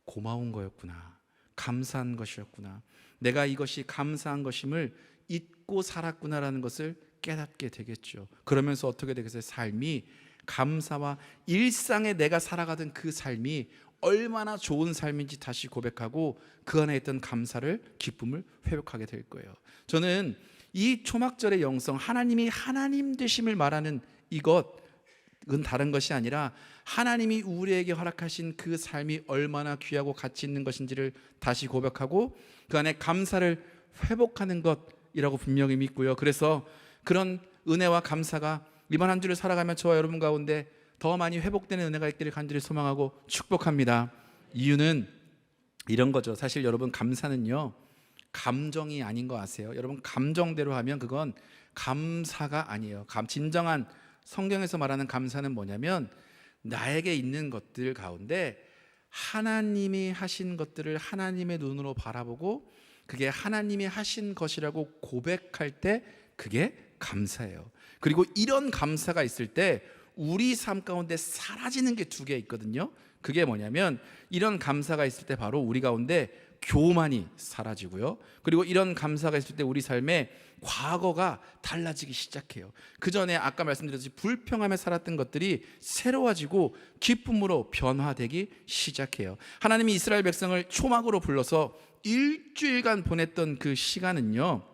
고마운 거였구나, 감사한 것이었구나, 내가 이것이 감사한 것임을 잊고 살았구나라는 것을 깨닫게 되겠죠. 그러면서 어떻게 되겠어요? 삶이 감사와 일상에 내가 살아가던 그 삶이 얼마나 좋은 삶인지 다시 고백하고 그 안에 있던 감사를, 기쁨을 회복하게 될 거예요. 저는 이 초막절의 영성, 하나님이 하나님 되심을 말하는 이것은 다른 것이 아니라 하나님이 우리에게 허락하신 그 삶이 얼마나 귀하고 가치 있는 것인지를 다시 고백하고 그 안에 감사를 회복하는 것이라고 분명히 믿고요. 그래서 그런 은혜와 감사가 이번 한 주를 살아가면 저와 여러분 가운데 더 많이 회복되는 은혜가 있기를 간절히 소망하고 축복합니다. 이유는 이런 거죠. 사실 여러분, 감사는요, 감정이 아닌 거 아세요? 여러분, 감정대로 하면 그건 감사가 아니에요. 진정한 성경에서 말하는 감사는 뭐냐면 나에게 있는 것들 가운데 하나님이 하신 것들을 하나님의 눈으로 바라보고 그게 하나님이 하신 것이라고 고백할 때 그게 감사예요. 그리고 이런 감사가 있을 때 우리 삶 가운데 사라지는 게 두 개 있거든요. 그게 뭐냐면 이런 감사가 있을 때 바로 우리 가운데 교만이 사라지고요. 그리고 이런 감사가 있을 때 우리 삶에 과거가 달라지기 시작해요. 그 전에 아까 말씀드렸듯이 불평하며 살았던 것들이 새로워지고 기쁨으로 변화되기 시작해요. 하나님이 이스라엘 백성을 초막으로 불러서 일주일간 보냈던 그 시간은요,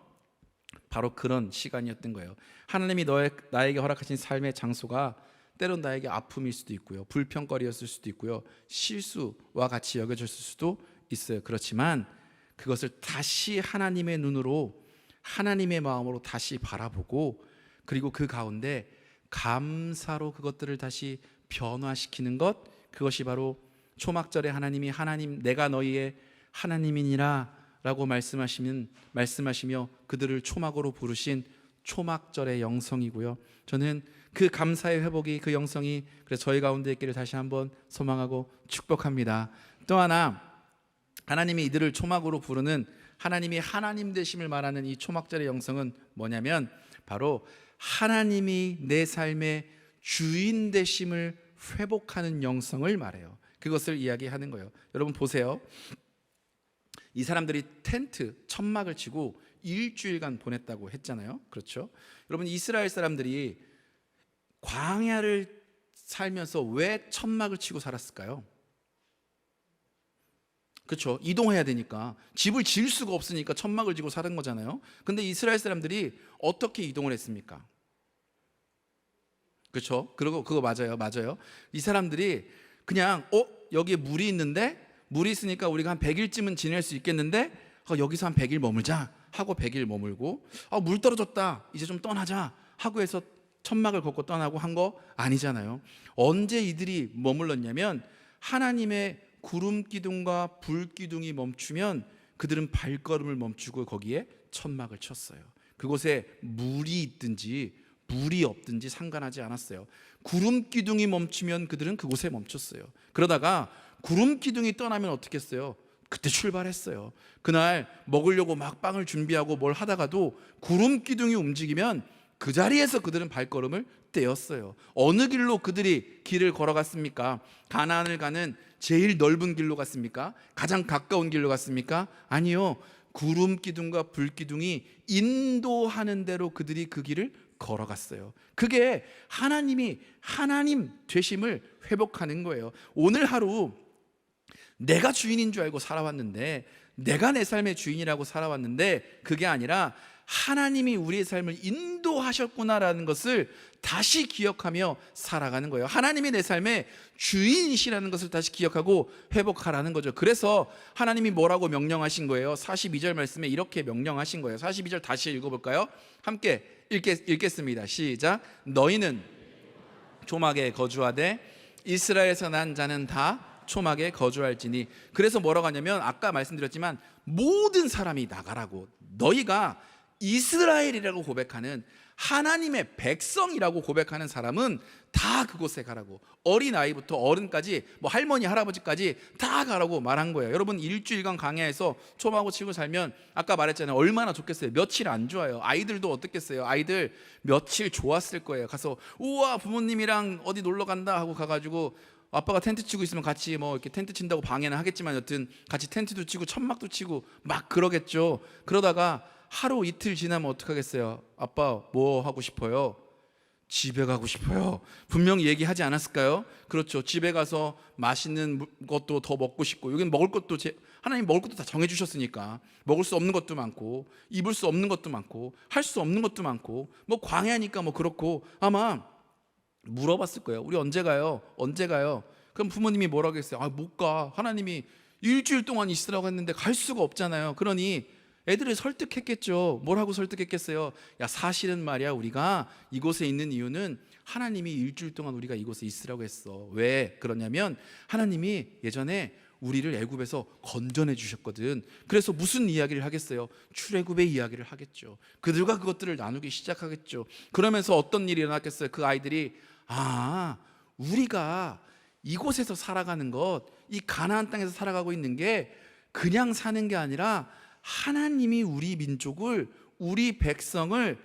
바로 그런 시간이었던 거예요. 하나님이 나에게 허락하신 삶의 장소가 때론 나에게 아픔일 수도 있고요, 불평거리였을 수도 있고요, 실수와 같이 여겨졌을 수도 있어요. 그렇지만 그것을 다시 하나님의 눈으로, 하나님의 마음으로 다시 바라보고 그리고 그 가운데 감사로 그것들을 다시 변화시키는 것, 그것이 바로 초막절에 하나님이 내가 너희의 하나님이니라 라고 말씀하시며 그들을 초막으로 부르신 초막절의 영성이고요. 저는 그 감사의 회복이, 그 영성이 그래서 저희 가운데 있기를 다시 한번 소망하고 축복합니다. 또 하나, 하나님이 이들을 초막으로 부르는 하나님이 하나님 되심을 말하는 이 초막절의 영성은 뭐냐면 바로 하나님이 내 삶의 주인 되심을 회복하는 영성을 말해요. 그것을 이야기하는 거예요. 여러분 보세요. 이 사람들이 천막을 치고 일주일간 보냈다고 했잖아요. 그렇죠? 여러분, 이스라엘 사람들이 광야를 살면서 왜 천막을 치고 살았을까요? 그렇죠? 이동해야 되니까, 집을 지을 수가 없으니까 천막을 지고 사는 거잖아요. 근데 이스라엘 사람들이 어떻게 이동을 했습니까? 그렇죠? 그리고 그거 맞아요. 이 사람들이 그냥 여기에 물이 있는데, 물이 있으니까 우리가 한 100일쯤은 지낼 수 있겠는데 여기서 한 100일 머물자 하고 100일 머물고, 물 떨어졌다 이제 좀 떠나자 하고 해서 천막을 걷고 떠나고 한 거 아니잖아요. 언제 이들이 머물렀냐면 하나님의 구름 기둥과 불 기둥이 멈추면 그들은 발걸음을 멈추고 거기에 천막을 쳤어요. 그곳에 물이 있든지 물이 없든지 상관하지 않았어요. 구름 기둥이 멈추면 그들은 그곳에 멈췄어요. 그러다가 구름 기둥이 떠나면 어떻게 했어요? 그때 출발했어요. 그날 먹으려고 막 빵을 준비하고 뭘 하다가도 구름 기둥이 움직이면 그 자리에서 그들은 발걸음을 떼었어요. 어느 길로 그들이 길을 걸어갔습니까? 가나안을 가는 제일 넓은 길로 갔습니까? 가장 가까운 길로 갔습니까? 아니요. 구름 기둥과 불 기둥이 인도하는 대로 그들이 그 길을 걸어갔어요. 그게 하나님이 하나님 되심을 회복하는 거예요. 오늘 하루 내가 주인인 줄 알고 살아왔는데, 내가 내 삶의 주인이라고 살아왔는데 그게 아니라 하나님이 우리의 삶을 인도하셨구나라는 것을 다시 기억하며 살아가는 거예요. 하나님이 내 삶의 주인이시라는 것을 다시 기억하고 회복하라는 거죠. 그래서 하나님이 뭐라고 명령하신 거예요? 42절 말씀에 이렇게 명령하신 거예요. 42절 다시 읽어볼까요? 함께 읽겠습니다. 시작. 너희는 초막에 거주하되 이스라엘에서 난 자는 다 초막에 거주할지니. 그래서 뭐라고 하냐면 아까 말씀드렸지만 모든 사람이 나가라고, 너희가 이스라엘이라고 고백하는 하나님의 백성이라고 고백하는 사람은 다 그곳에 가라고, 어린아이부터 어른까지 할머니 할아버지까지 다 가라고 말한 거예요. 여러분, 일주일간 광야에서 초막을 치고 살면 아까 말했잖아요. 얼마나 좋겠어요. 며칠 안 좋아요. 아이들도 어떻겠어요. 아이들 며칠 좋았을 거예요. 가서 우와 부모님이랑 어디 놀러 간다 하고 가가지고 아빠가 텐트 치고 있으면 같이 이렇게 텐트 친다고 방해는 하겠지만 여튼 같이 텐트도 치고 천막도 치고 막 그러겠죠. 그러다가 하루 이틀 지나면 어떡하겠어요? 아빠 뭐 하고 싶어요? 집에 가고 싶어요. 분명히 얘기하지 않았을까요? 그렇죠. 집에 가서 맛있는 것도 더 먹고 싶고, 여기는 먹을 것도 하나님 먹을 것도 다 정해주셨으니까 먹을 수 없는 것도 많고, 입을 수 없는 것도 많고, 할 수 없는 것도 많고, 뭐 광야니까 뭐 그렇고, 아마 물어봤을 거예요. 우리 언제 가요? 언제 가요? 그럼 부모님이 뭐라고 했어요? 아, 못 가. 하나님이 일주일 동안 있으라고 했는데 갈 수가 없잖아요. 그러니 애들을 설득했겠죠. 뭐라고 설득했겠어요? 야, 사실은 말이야, 우리가 이곳에 있는 이유는 하나님이 일주일 동안 우리가 이곳에 있으라고 했어. 왜 그러냐면 하나님이 예전에 우리를 애굽에서 건져내 주셨거든. 그래서 무슨 이야기를 하겠어요? 출애굽의 이야기를 하겠죠. 그들과 그것들을 나누기 시작하겠죠. 그러면서 어떤 일이 일어났겠어요? 그 아이들이 우리가 이곳에서 살아가는 것, 이 가나안 땅에서 살아가고 있는 게 그냥 사는 게 아니라 하나님이 우리 민족을, 우리 백성을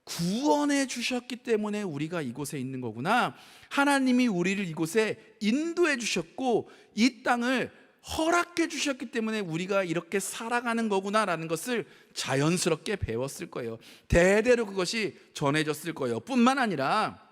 구원해 주셨기 때문에 우리가 이곳에 있는 거구나. 하나님이 우리를 이곳에 인도해 주셨고 이 땅을 허락해 주셨기 때문에 우리가 이렇게 살아가는 거구나라는 것을 자연스럽게 배웠을 거예요. 대대로 그것이 전해졌을 거예요. 뿐만 아니라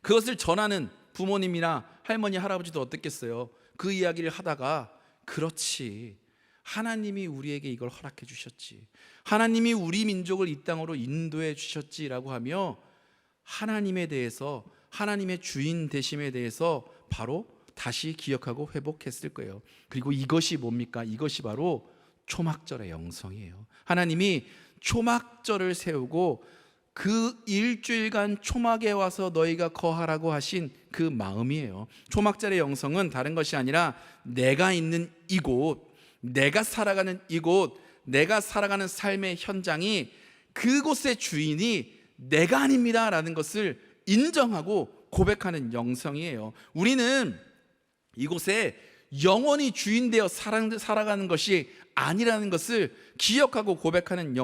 그것을 전하는 부모님이나 할머니, 할아버지도 어땠겠어요? 그 이야기를 하다가 그렇지, 하나님이 우리에게 이걸 허락해 주셨지, 하나님이 우리 민족을 이 땅으로 인도해 주셨지라고 하며 하나님에 대해서, 하나님의 주인 되심에 대해서 바로 다시 기억하고 회복했을 거예요. 그리고 이것이 뭡니까? 이것이 바로 초막절의 영성이에요. 하나님이 초막절을 세우고 그 일주일간 초막에 와서 너희가 거하라고 하신 그 마음이에요. 초막절의 영성은 다른 것이 아니라 내가 있는 이곳, 내가 살아가는 이곳, 내가 살아가는 삶의 현장이, 그곳의 주인이 내가 아닙니다 라는 것을 인정하고 고백하는 영성이에요. 우리는 이곳에 영원히 주인 되어 살아가는 것이 아니라는 것을 기억하고 고백하는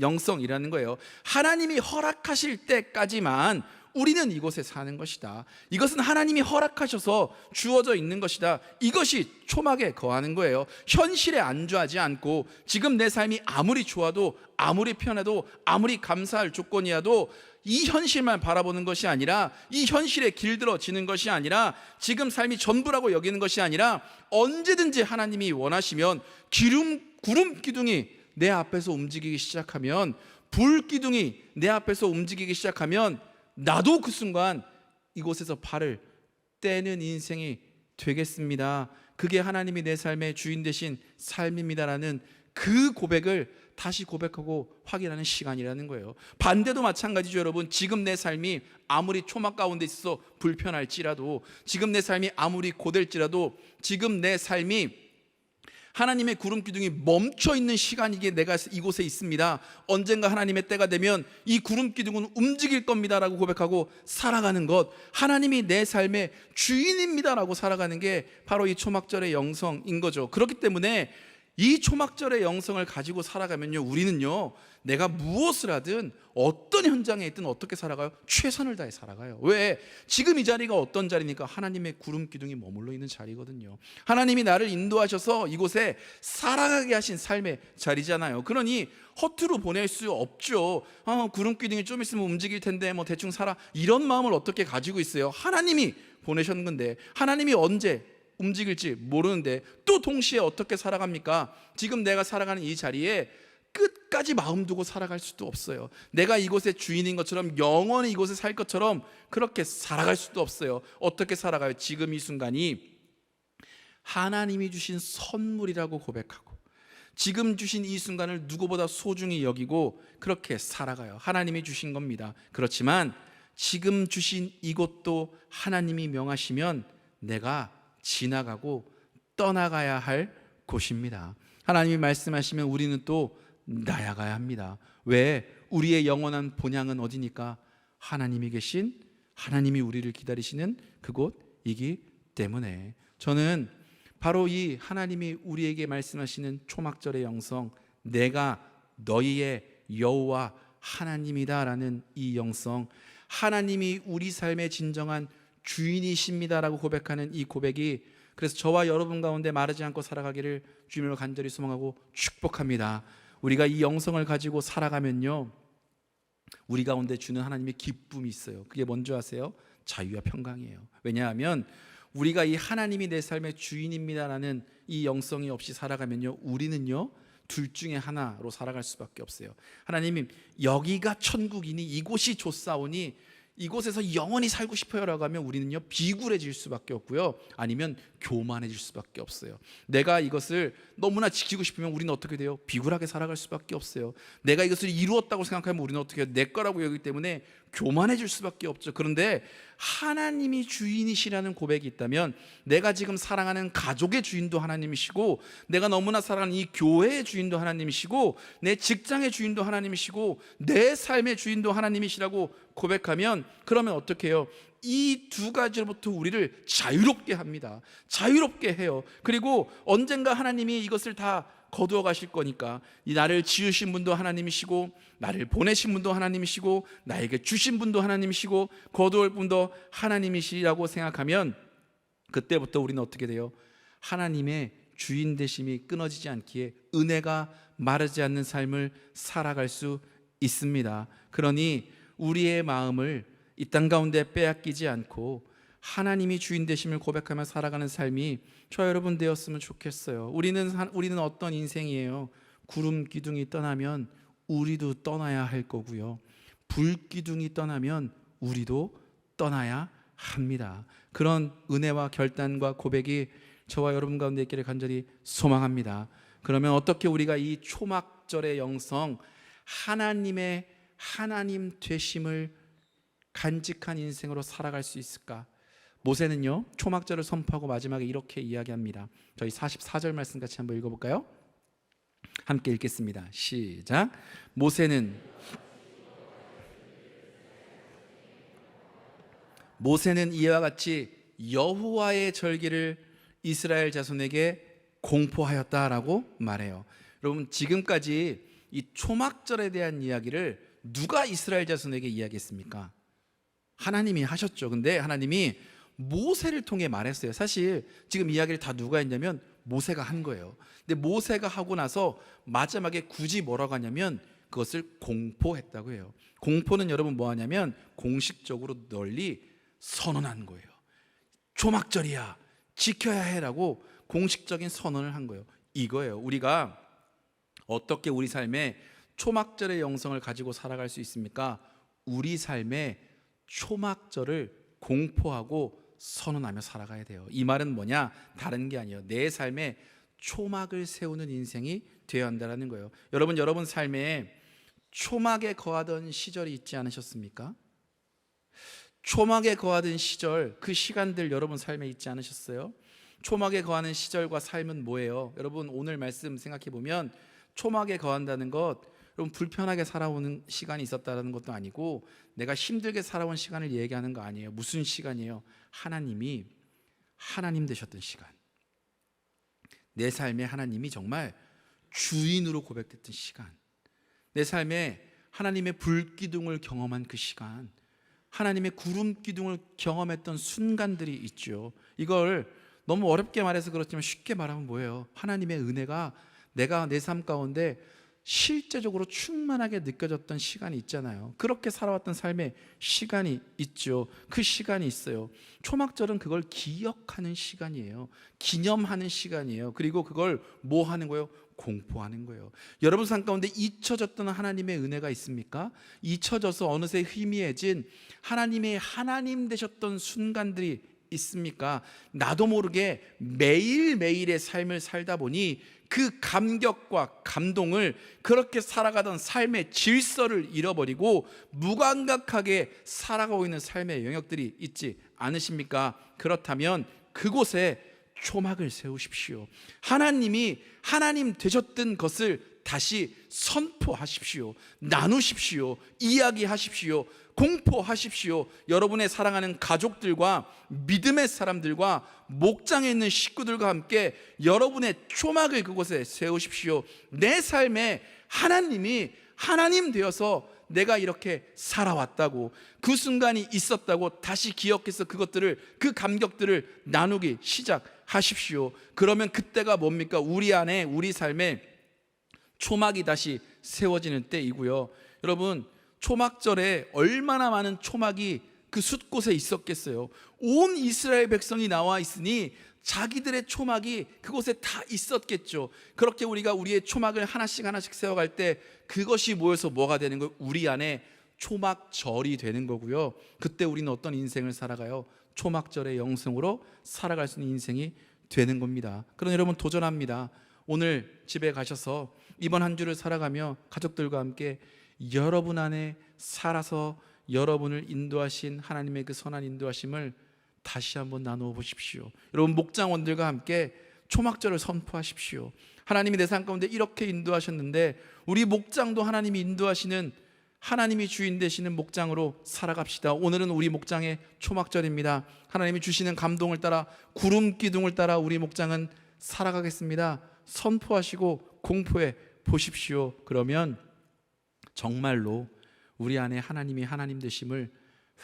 영성이라는 거예요. 하나님이 허락하실 때까지만 우리는 이곳에 사는 것이다. 이것은 하나님이 허락하셔서 주어져 있는 것이다. 이것이 초막에 거하는 거예요. 현실에 안주하지 않고 지금 내 삶이 아무리 좋아도, 아무리 편해도, 아무리 감사할 조건이어도 이 현실만 바라보는 것이 아니라, 이 현실에 길들어지는 것이 아니라, 지금 삶이 전부라고 여기는 것이 아니라 언제든지 하나님이 원하시면 구름 기둥이 내 앞에서 움직이기 시작하면, 불 기둥이 내 앞에서 움직이기 시작하면 나도 그 순간 이곳에서 발을 떼는 인생이 되겠습니다. 그게 하나님이 내 삶의 주인 되신 삶입니다라는 그 고백을 다시 고백하고 확인하는 시간이라는 거예요. 반대도 마찬가지죠, 여러분. 지금 내 삶이 아무리 초막 가운데 있어서 불편할지라도, 지금 내 삶이 아무리 고될지라도, 지금 내 삶이 하나님의 구름 기둥이 멈춰 있는 시간이기에 내가 이곳에 있습니다. 언젠가 하나님의 때가 되면 이 구름 기둥은 움직일 겁니다라고 고백하고 살아가는 것, 하나님이 내 삶의 주인입니다라고 살아가는 게 바로 이 초막절의 영성인 거죠. 그렇기 때문에 이 초막절의 영성을 가지고 살아가면요, 우리는요, 내가 무엇을 하든 어떤 현장에 있든 어떻게 살아가요? 최선을 다해 살아가요. 왜? 지금 이 자리가 어떤 자리니까? 하나님의 구름 기둥이 머물러 있는 자리거든요. 하나님이 나를 인도하셔서 이곳에 살아가게 하신 삶의 자리잖아요. 그러니 허투루 보낼 수 없죠. 구름 기둥이 좀 있으면 움직일 텐데 뭐 대충 살아, 이런 마음을 어떻게 가지고 있어요? 하나님이 보내셨는 건데, 하나님이 언제 움직일지 모르는데 또 동시에 어떻게 살아갑니까? 지금 내가 살아가는 이 자리에 끝까지 마음 두고 살아갈 수도 없어요. 내가 이곳의 주인인 것처럼, 영원히 이곳에 살 것처럼 그렇게 살아갈 수도 없어요. 어떻게 살아가요? 지금 이 순간이 하나님이 주신 선물이라고 고백하고, 지금 주신 이 순간을 누구보다 소중히 여기고 그렇게 살아가요. 하나님이 주신 겁니다. 그렇지만 지금 주신 이곳도 하나님이 명하시면 내가 지나가고 떠나가야 할 곳입니다. 하나님이 말씀하시면 우리는 또 나아가야 합니다. 왜? 우리의 영원한 본향은 어디니까? 하나님이 계신, 하나님이 우리를 기다리시는 그곳이기 때문에 저는 바로 이 하나님이 우리에게 말씀하시는 초막절의 영성, 내가 너희의 여호와 하나님이다라는 이 영성, 하나님이 우리 삶의 진정한 주인이십니다라고 고백하는 이 고백이, 그래서 저와 여러분 가운데 마르지 않고 살아가기를 주님을 간절히 소망하고 축복합니다. 우리가 이 영성을 가지고 살아가면요, 우리 가운데 주는 하나님의 기쁨이 있어요. 그게 뭔지 아세요? 자유와 평강이에요. 왜냐하면 우리가 이 하나님이 내 삶의 주인입니다라는 이 영성이 없이 살아가면요, 우리는요 둘 중에 하나로 살아갈 수밖에 없어요. 하나님이 여기가 천국이니 이곳이 좋사오니 이곳에서 영원히 살고 싶어요라고 하면 우리는요 비굴해질 수밖에 없고요, 아니면 교만해질 수밖에 없어요. 내가 이것을 너무나 지키고 싶으면 우리는 어떻게 돼요? 비굴하게 살아갈 수밖에 없어요. 내가 이것을 이루었다고 생각하면 우리는 어떻게 해요? 내 거라고 여기기 때문에 교만해질 수밖에 없죠. 그런데 하나님이 주인이시라는 고백이 있다면, 내가 지금 사랑하는 가족의 주인도 하나님이시고, 내가 너무나 사랑하는 이 교회의 주인도 하나님이시고, 내 직장의 주인도 하나님이시고, 내 삶의 주인도 하나님이시라고 고백하면, 그러면 어떻게 해요? 이 두 가지로부터 우리를 자유롭게 합니다. 자유롭게 해요. 그리고 언젠가 하나님이 이것을 다 거두어 가실 거니까, 이 나를 지으신 분도 하나님이시고, 나를 보내신 분도 하나님이시고, 나에게 주신 분도 하나님이시고, 거두올 분도 하나님이시라고 생각하면, 그때부터 우리는 어떻게 돼요? 하나님의 주인 되심이 끊어지지 않기에 은혜가 마르지 않는 삶을 살아갈 수 있습니다. 그러니 우리의 마음을 이 땅 가운데 빼앗기지 않고 하나님이 주인 되심을 고백하며 살아가는 삶이 저 여러분 되었으면 좋겠어요. 우리는 어떤 인생이에요? 구름 기둥이 떠나면 우리도 떠나야 할 거고요, 불 기둥이 떠나면 우리도 떠나야 합니다. 그런 은혜와 결단과 고백이 저와 여러분 가운데 있기를 간절히 소망합니다. 그러면 어떻게 우리가 이 초막절의 영성, 하나님의 하나님 되심을 간직한 인생으로 살아갈 수 있을까? 모세는요 초막절을 선포하고 마지막에 이렇게 이야기합니다. 저희 44절 말씀 같이 한번 읽어볼까요? 함께 읽겠습니다. 시작. 모세는 이와 같이 여호와의 절기를 이스라엘 자손에게 공포하였다라고 말해요. 여러분, 지금까지 이 초막절에 대한 이야기를 누가 이스라엘 자손에게 이야기했습니까? 하나님이 하셨죠. 근데 하나님이 모세를 통해 말했어요. 사실 지금 이야기를 다 누가 했냐면 모세가 한 거예요. 근데 모세가 하고 나서 마지막에 굳이 뭐라고 하냐면 그것을 공포했다고 해요. 공포는 여러분 뭐 하냐면 공식적으로 널리 선언한 거예요. 초막절이야, 지켜야 해라고 공식적인 선언을 한 거예요. 이거예요. 우리가 어떻게 우리 삶에 초막절의 영성을 가지고 살아갈 수 있습니까? 우리 삶에 초막절을 공포하고 선언하며 살아가야 돼요. 이 말은 뭐냐? 다른 게 아니에요. 내 삶에 초막을 세우는 인생이 되어야 한다는 거예요. 여러분 삶에 초막에 거하던 시절이 있지 않으셨습니까? 초막에 거하던 시절, 그 시간들 여러분 삶에 있지 않으셨어요? 초막에 거하는 시절과 삶은 뭐예요? 여러분 오늘 말씀 생각해 보면 초막에 거한다는 것, 여러분 불편하게 살아오는 시간이 있었다는 것도 아니고 내가 힘들게 살아온 시간을 얘기하는 거 아니에요. 무슨 시간이에요? 하나님이 하나님 되셨던 시간, 내 삶에 하나님이 정말 주인으로 고백됐던 시간, 내 삶에 하나님의 불기둥을 경험한 그 시간, 하나님의 구름 기둥을 경험했던 순간들이 있죠. 이걸 너무 어렵게 말해서 그렇지만 쉽게 말하면 뭐예요? 하나님의 은혜가 내가 내 삶 가운데 실제적으로 충만하게 느껴졌던 시간이 있잖아요. 그렇게 살아왔던 삶의 시간이 있죠. 그 시간이 있어요. 초막절은 그걸 기억하는 시간이에요. 기념하는 시간이에요. 그리고 그걸 뭐 하는 거예요? 공포하는 거예요. 여러분 삶 가운데 잊혀졌던 하나님의 은혜가 있습니까? 잊혀져서 어느새 희미해진 하나님의 하나님 되셨던 순간들이 있습니까? 나도 모르게 매일매일의 삶을 살다 보니 그 감격과 감동을, 그렇게 살아가던 삶의 질서를 잃어버리고 무감각하게 살아가고 있는 삶의 영역들이 있지 않으십니까? 그렇다면 그곳에 초막을 세우십시오. 하나님이 하나님 되셨던 것을 다시 선포하십시오. 나누십시오. 이야기하십시오. 공포하십시오. 여러분의 사랑하는 가족들과 믿음의 사람들과 목장에 있는 식구들과 함께 여러분의 초막을 그곳에 세우십시오. 내 삶에 하나님이 하나님 되어서 내가 이렇게 살아왔다고, 그 순간이 있었다고 다시 기억해서 그것들을, 그 감격들을 나누기 시작하십시오. 그러면 그때가 뭡니까? 우리 안에, 우리 삶에 초막이 다시 세워지는 때이고요. 여러분 초막절에 얼마나 많은 초막이 그 숫곳에 있었겠어요. 온 이스라엘 백성이 나와 있으니 자기들의 초막이 그곳에 다 있었겠죠. 그렇게 우리가 우리의 초막을 하나씩 하나씩 세워갈 때 그것이 모여서 뭐가 되는 거예요? 우리 안에 초막절이 되는 거고요. 그때 우리는 어떤 인생을 살아가요? 초막절의 영성으로 살아갈 수 있는 인생이 되는 겁니다. 그럼 여러분 도전합니다. 오늘 집에 가셔서 이번 한 주를 살아가며 가족들과 함께 여러분 안에 살아서 여러분을 인도하신 하나님의 그 선한 인도하심을 다시 한번 나누어 보십시오. 여러분 목장원들과 함께 초막절을 선포하십시오. 하나님이 내 삶 가운데 이렇게 인도하셨는데 우리 목장도 하나님이 인도하시는, 하나님이 주인 되시는 목장으로 살아갑시다. 오늘은 우리 목장의 초막절입니다. 하나님이 주시는 감동을 따라, 구름 기둥을 따라 우리 목장은 살아가겠습니다. 선포하시고 공포해 보십시오. 그러면 정말로 우리 안에 하나님이 하나님 되심을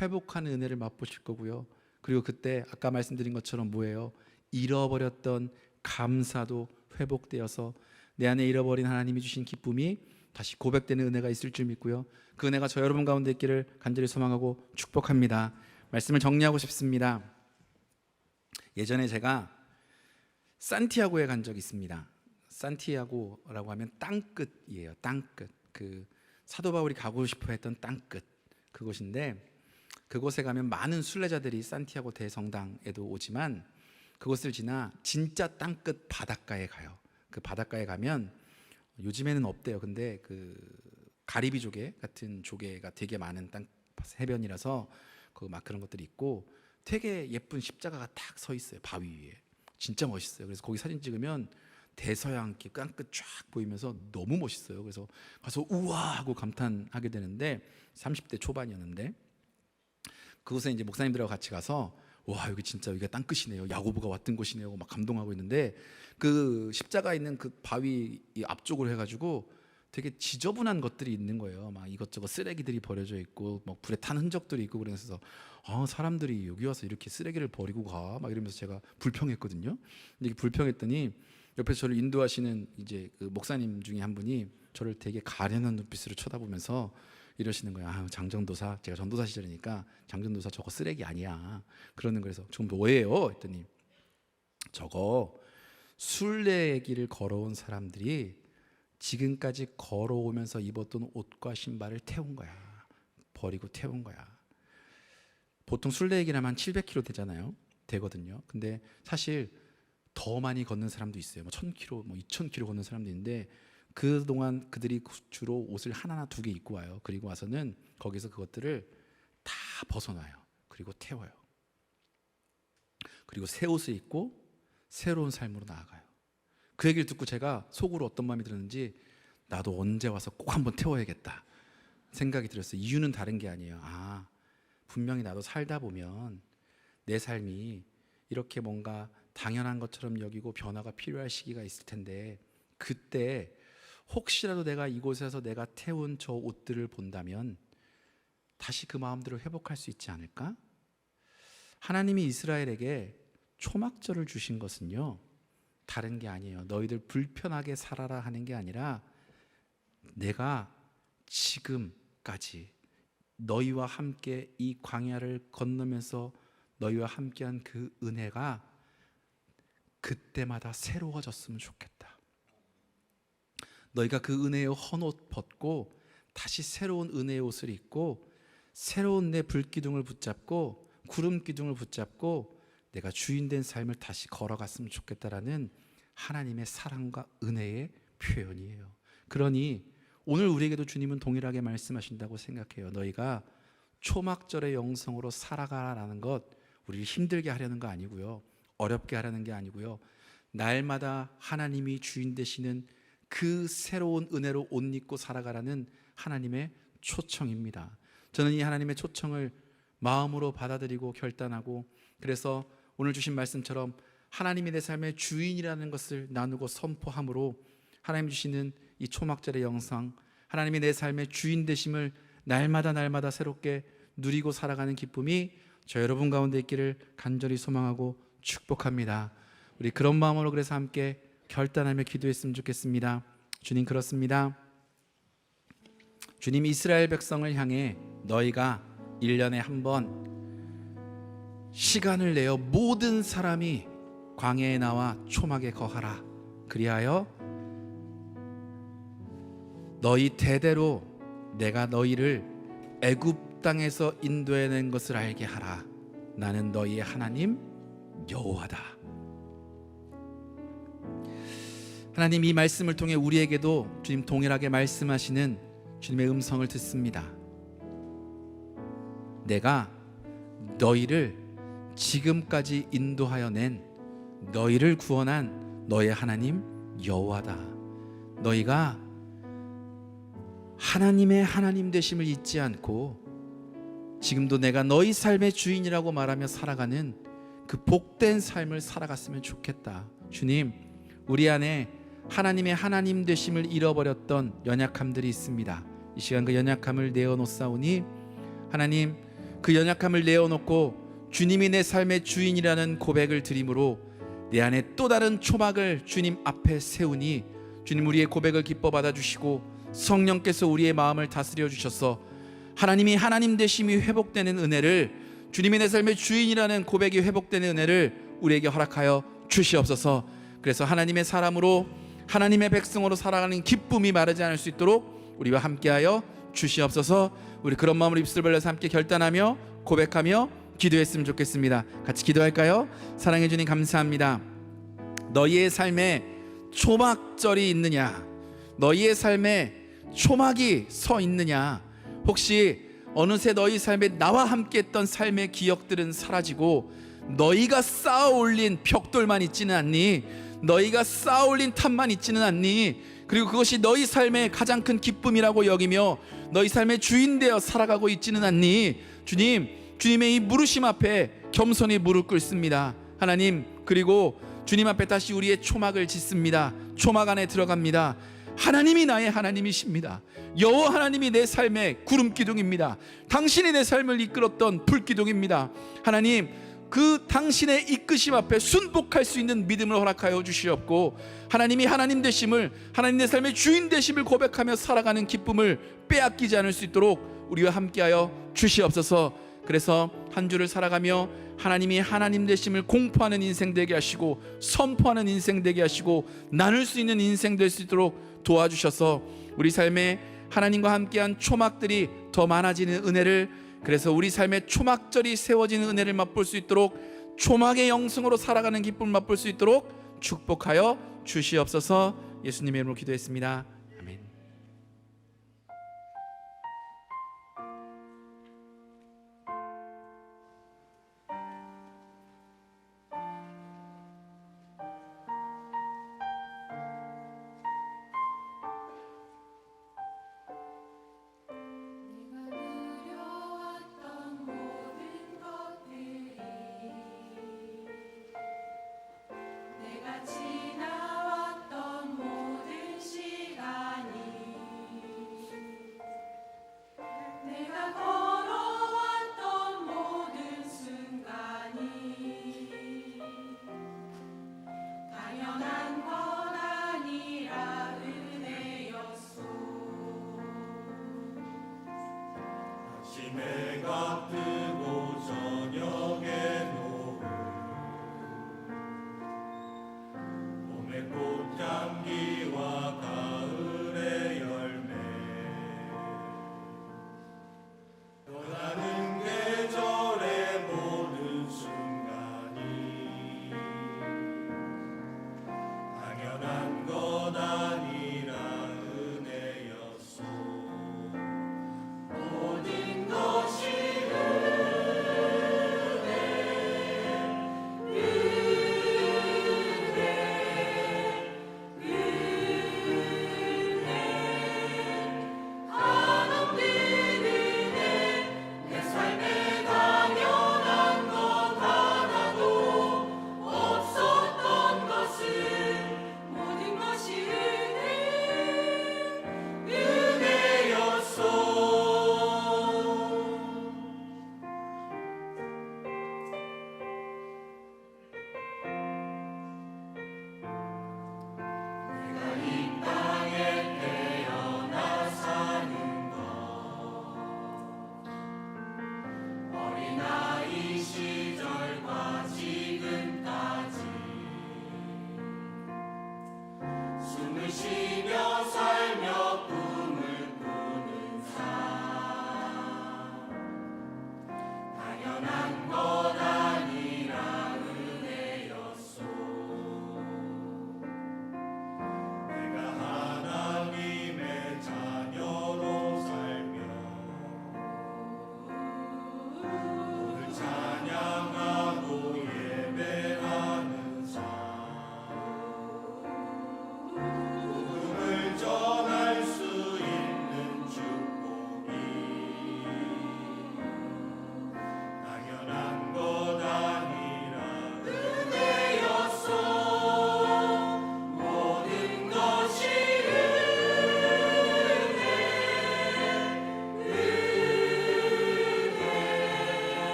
회복하는 은혜를 맛보실 거고요. 그리고 그때 아까 말씀드린 것처럼 뭐예요? 잃어버렸던 감사도 회복되어서 내 안에 잃어버린 하나님이 주신 기쁨이 다시 고백되는 은혜가 있을 줄 믿고요. 그 은혜가 저 여러분 가운데 있기를 간절히 소망하고 축복합니다. 말씀을 정리하고 싶습니다. 예전에 제가 산티아고에 간 적이 있습니다. 산티아고라고 하면 땅끝이에요. 땅끝. 그 사도 바울이 가고 싶어 했던 땅끝, 그곳인데 그곳에 가면 많은 순례자들이 산티아고 대성당에도 오지만 그곳을 지나 진짜 땅끝 바닷가에 가요. 그 바닷가에 가면 요즘에는 없대요. 근데 그 가리비 조개 같은 조개가 되게 많은 땅 해변이라서 그 막 그런 것들이 있고 되게 예쁜 십자가가 딱 서 있어요. 바위 위에. 진짜 멋있어요. 그래서 거기 사진 찍으면 대서양길 땅끝 쫙 보이면서 너무 멋있어요. 그래서 가서 우와 하고 감탄하게 되는데 30대 초반이었는데 그곳에 이제 목사님들하고 같이 가서 와 여기 진짜 여기가 땅끝이네요. 야고보가 왔던 곳이네요. 막 감동하고 있는데 그 십자가 있는 그 바위 앞쪽으로 해가지고 되게 지저분한 것들이 있는 거예요. 막 이것저것 쓰레기들이 버려져 있고 막 불에 탄 흔적들이 있고 그래서 사람들이 여기 와서 이렇게 쓰레기를 버리고 가 막 이러면서 제가 불평했거든요. 근데 불평했더니 옆에서 저를 인도하시는 이제 그 목사님 중에 한 분이 저를 되게 가련한 눈빛으로 쳐다보면서 이러시는 거예요. 장전도사, 제가 전도사 시절이니까 장전도사 저거 쓰레기 아니야. 그러는 거에서 지금 뭐예요? 했더니 저거 순례길을 걸어온 사람들이 지금까지 걸어오면서 입었던 옷과 신발을 태운 거야. 버리고 태운 거야. 보통 순례길하면 700km 되거든요. 근데 사실 더 많이 걷는 사람도 있어요. 1000km, 2000km 걷는 사람도 있는데 그동안 그들이 주로 옷을 하나나 두 개 입고 와요. 그리고 와서는 거기서 그것들을 다 벗어놔요. 그리고 태워요. 그리고 새 옷을 입고 새로운 삶으로 나아가요. 그 얘기를 듣고 제가 속으로 어떤 마음이 들었는지 나도 언제 와서 꼭 한번 태워야겠다 생각이 들었어요. 이유는 다른 게 아니에요. 분명히 나도 살다 보면 내 삶이 이렇게 뭔가 당연한 것처럼 여기고 변화가 필요할 시기가 있을 텐데 그때 혹시라도 내가 이곳에서 내가 태운 저 옷들을 본다면 다시 그 마음들을 회복할 수 있지 않을까? 하나님이 이스라엘에게 초막절을 주신 것은요 다른 게 아니에요. 너희들 불편하게 살아라 하는 게 아니라 내가 지금까지 너희와 함께 이 광야를 건너면서 너희와 함께한 그 은혜가 그때마다 새로워졌으면 좋겠다. 너희가 그 은혜의 헌옷 벗고 다시 새로운 은혜의 옷을 입고 새로운 내 불기둥을 붙잡고 구름 기둥을 붙잡고 내가 주인된 삶을 다시 걸어갔으면 좋겠다라는 하나님의 사랑과 은혜의 표현이에요. 그러니 오늘 우리에게도 주님은 동일하게 말씀하신다고 생각해요. 너희가 초막절의 영성으로 살아가라는 것 우리를 힘들게 하려는 거 아니고요. 어렵게 하려는 게 아니고요. 날마다 하나님이 주인 되시는 그 새로운 은혜로 옷 입고 살아가라는 하나님의 초청입니다. 저는 이 하나님의 초청을 마음으로 받아들이고 결단하고 그래서 오늘 주신 말씀처럼 하나님이 내 삶의 주인이라는 것을 나누고 선포함으로 하나님 주시는 이 초막절의 영상 하나님이 내 삶의 주인 되심을 날마다 새롭게 누리고 살아가는 기쁨이 저 여러분 가운데 있기를 간절히 소망하고 축복합니다. 우리 그런 마음으로 그래서 함께 결단하며 기도했으면 좋겠습니다. 주님 그렇습니다. 주님 이스라엘 백성을 향해 너희가 1년에 한 번 시간을 내어 모든 사람이 광야에 나와 초막에 거하라. 그리하여 너희 대대로 내가 너희를 애굽 땅에서 인도해낸 것을 알게 하라. 나는 너희의 하나님 여호와다. 하나님, 이 말씀을 통해 우리에게도 주님 동일하게 말씀하시는 주님의 음성을 듣습니다. 내가 너희를 지금까지 인도하여 낸, 너희를 구원한 너의 하나님 여호와다. 너희가 하나님의 하나님 되심을 잊지 않고 지금도 내가 너희 삶의 주인이라고 말하며 살아가는 그 복된 삶을 살아갔으면 좋겠다. 주님, 우리 안에 하나님의 하나님 되심을 잃어버렸던 연약함들이 있습니다. 이 시간 그 연약함을 내어놓사오니 하나님, 그 연약함을 내어놓고 주님이 내 삶의 주인이라는 고백을 드림으로 내 안에 또 다른 초막을 주님 앞에 세우니 주님, 우리의 고백을 기뻐 받아주시고 성령께서 우리의 마음을 다스려 주셔서 하나님이 하나님 되심이 회복되는 은혜를, 주님이 내 삶의 주인이라는 고백이 회복되는 은혜를 우리에게 허락하여 주시옵소서. 그래서 하나님의 사람으로, 하나님의 백성으로 살아가는 기쁨이 마르지 않을 수 있도록 우리와 함께하여 주시옵소서. 우리 그런 마음으로 입술 벌려서 함께 결단하며 고백하며 기도했으면 좋겠습니다. 같이 기도할까요? 사랑해 주님 감사합니다. 너희의 삶에 초막절이 있느냐? 너희의 삶에 초막이 서 있느냐? 혹시 어느새 너희 삶에 나와 함께 했던 삶의 기억들은 사라지고 너희가 쌓아 올린 벽돌만 있지는 않니? 너희가 쌓아 올린 탑만 있지는 않니? 그리고 그것이 너희 삶의 가장 큰 기쁨이라고 여기며 너희 삶의 주인 되어 살아가고 있지는 않니? 주님, 주님의 이 물으심 앞에 겸손히 무릎 꿇습니다. 하나님, 그리고 주님 앞에 다시 우리의 초막을 짓습니다. 초막 안에 들어갑니다. 하나님이 나의 하나님이십니다. 여호와 하나님이 내 삶의 구름기둥입니다. 당신이 내 삶을 이끌었던 불기둥입니다. 하나님, 그 당신의 이끄심 앞에 순복할 수 있는 믿음을 허락하여 주시옵고 하나님이 하나님 되심을, 하나님 내 삶의 주인 되심을 고백하며 살아가는 기쁨을 빼앗기지 않을 수 있도록 우리와 함께하여 주시옵소서. 그래서 한 주를 살아가며 하나님이 하나님 되심을 공포하는 인생 되게 하시고 선포하는 인생 되게 하시고 나눌 수 있는 인생 될 수 있도록 도와주셔서 우리 삶에 하나님과 함께한 초막들이 더 많아지는 은혜를, 그래서 우리 삶에 초막절이 세워지는 은혜를 맛볼 수 있도록 초막의 영성으로 살아가는 기쁨을 맛볼 수 있도록 축복하여 주시옵소서. 예수님의 이름으로 기도했습니다. 아멘. 지나왔던 모든 시간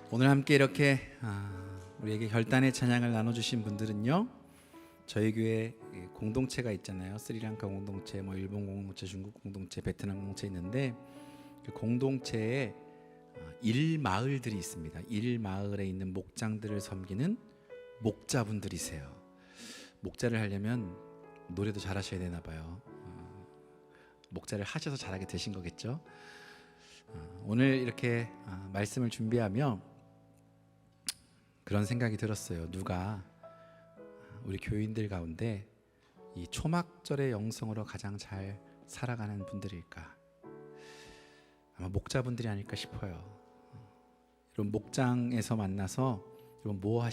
오늘 함께 이렇게 우리에게 결단의 찬양을 나눠주신 분들은요, 저희 교회 공동체가 있잖아요. 스리랑카 공동체, 일본 공동체, 중국 공동체, 베트남 공동체 있는데 그 공동체에 일마을들이 있습니다. 일마을에 있는 목장들을 섬기는 목자분들이세요. 목자를 하려면 노래도 잘하셔야 되나 봐요. 목자를 하셔서 잘하게 되신 거겠죠. 오늘 이렇게 말씀을 준비하며 그런 생각이 들었어요. 누가 우리 교인들 가운데 이 초막절의 영성으로 가장 잘 살아가는 분들일까? 아마 목자분들이 아닐까 싶어요. 여러분, 목장에서 만나서 여러분 뭐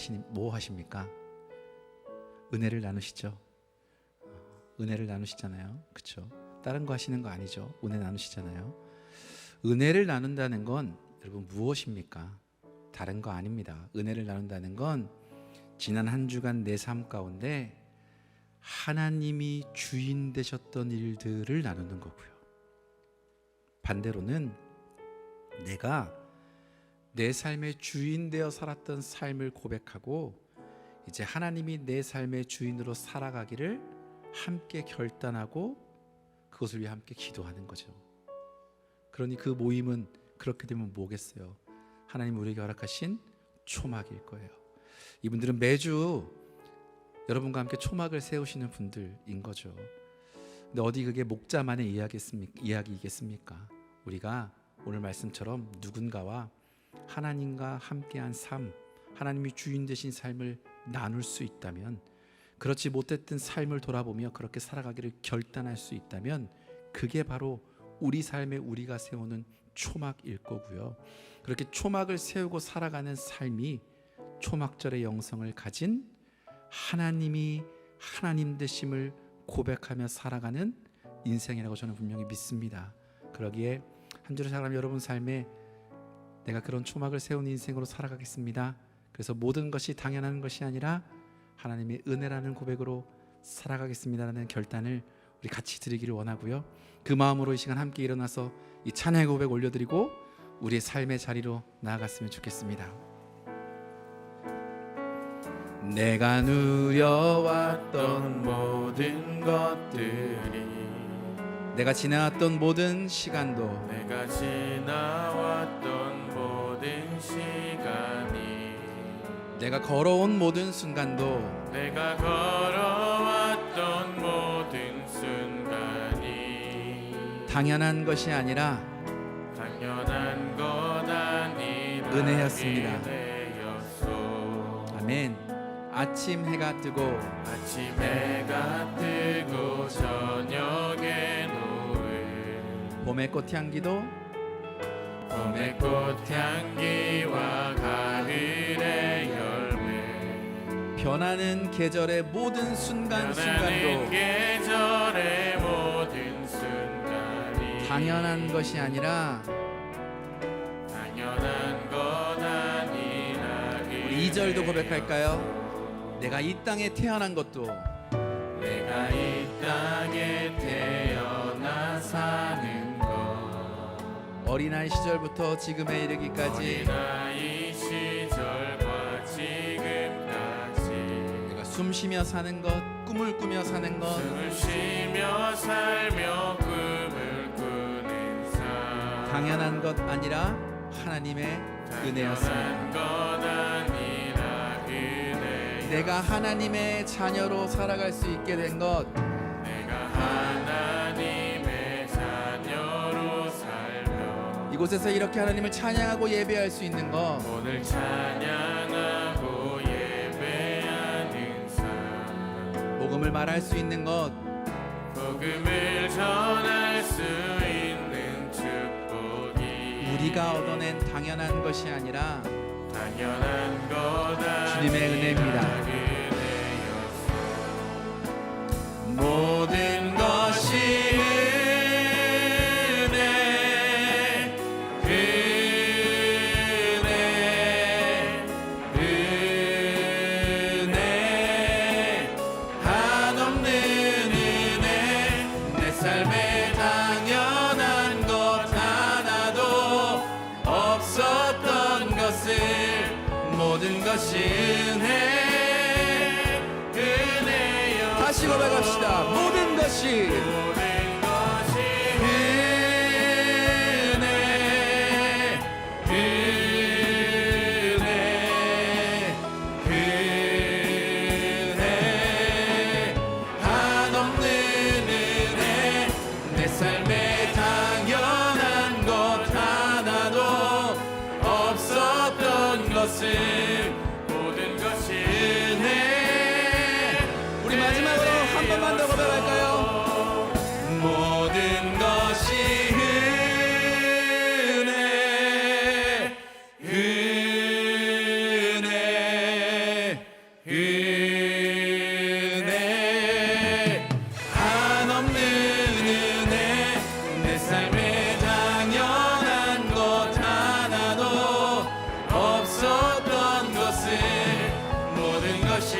하십니까? 은혜를 나누시죠. 은혜를 나누시잖아요. 그렇죠? 다른 거 하시는 거 아니죠. 은혜 나누시잖아요. 은혜를 나눈다는 건 여러분 무엇입니까? 다른 거 아닙니다. 은혜를 나눈다는 건 지난 한 주간 내 삶 가운데 하나님이 주인 되셨던 일들을 나누는 거고요. 반대로는 내가 내 삶의 주인 되어 살았던 삶을 고백하고 이제 하나님이 내 삶의 주인으로 살아가기를 함께 결단하고 그것을 위해 함께 기도하는 거죠. 그러니 그 모임은 그렇게 되면 뭐겠어요? 하나님 우리에게 허락하신 초막일 거예요. 이분들은 매주 여러분과 함께 초막을 세우시는 분들인 거죠. 근데 어디 그게 목자만의 이야기이겠습니까? 우리가 오늘 말씀처럼 누군가와 하나님과 함께한 삶, 하나님이 주인 되신 삶을 나눌 수 있다면, 그렇지 못했던 삶을 돌아보며 그렇게 살아가기를 결단할 수 있다면 그게 바로 우리 삶에 우리가 세우는 초막일 거고요. 그렇게 초막을 세우고 살아가는 삶이 초막절의 영성을 가진 하나님이 하나님 되심을 고백하며 살아가는 인생이라고 저는 분명히 믿습니다. 그러기에 한 주를 살아가는 여러분 삶에 내가 그런 초막을 세운 인생으로 살아가겠습니다. 그래서 모든 것이 당연한 것이 아니라 하나님의 은혜라는 고백으로 살아가겠습니다라는 결단을 우리 같이 드리기를 원하고요. 그 마음으로 이 시간 함께 일어나서 이 찬양의 고백 올려드리고 우리의 삶의 자리로 나아갔으면 좋겠습니다. 내가 누려왔던 모든 것들이, 내가 지나왔던 모든 시간도, 내가 지나왔던 모든 시간이, 내가 걸어온 모든 순간도, 내가 걸어왔던 모든 순간이 당연한 것이 아니라 당연한 것 아니라 은혜였습니다. 은혜였소. 아멘. 아침 해가 뜨고 아침 해가 뜨고 저녁에 노을, 봄의 꽃향기도 봄의 꽃향기와 가을의 열매, 변하는 계절의 모든 변하는 순간순간도 계절의 모든 순간이 당연한 것이 아니라, 당연한 것 아니라 우리 2절도 고백할까요? 내가 이 땅에 태어난 것도, 내가 이 땅에 태어나 사는 것, 어린아이 시절부터 지금에 이르기까지 어린아이 시절과 지금까지 내가 숨쉬며 사는 것, 꿈을 꾸며 사는 것, 숨을 쉬며 살며 꿈을 꾸는 삶, 당연한 것 아니라 하나님의 은혜였습니다. 당연한 것 아니라 내가 하나님의 자녀로 살아갈 수 있게 된 것, 내가 하나님의 자녀로 살며 이곳에서 이렇게 하나님을 찬양하고 예배할 수 있는 것, 오늘 찬양하고 예배하는 삶, 복음을 말할 수 있는 것, 복음을 전할 수 있는 축복이 우리가 얻어낸 당연한 것이 아니라 당연한 것 주님의 은혜입니다. 모든 것이 은혜, 은혜, 은혜, 한없는 은혜, 내 삶에 당연한 것 하나도 없었던 것을 모든 것이 은혜여. 다시 고백합시다. 모든 것이 모든 것이 은혜 한없는 은혜. 내 삶에 당연한 것 하나도 없었던 것을 모든 것이 은혜. 우리 마지막으로 한 번만 더 고백할까요? 모든 것이 은혜 한없는 은혜. 내 삶에 당연한 것 하나도 없었던 것을 모든 것이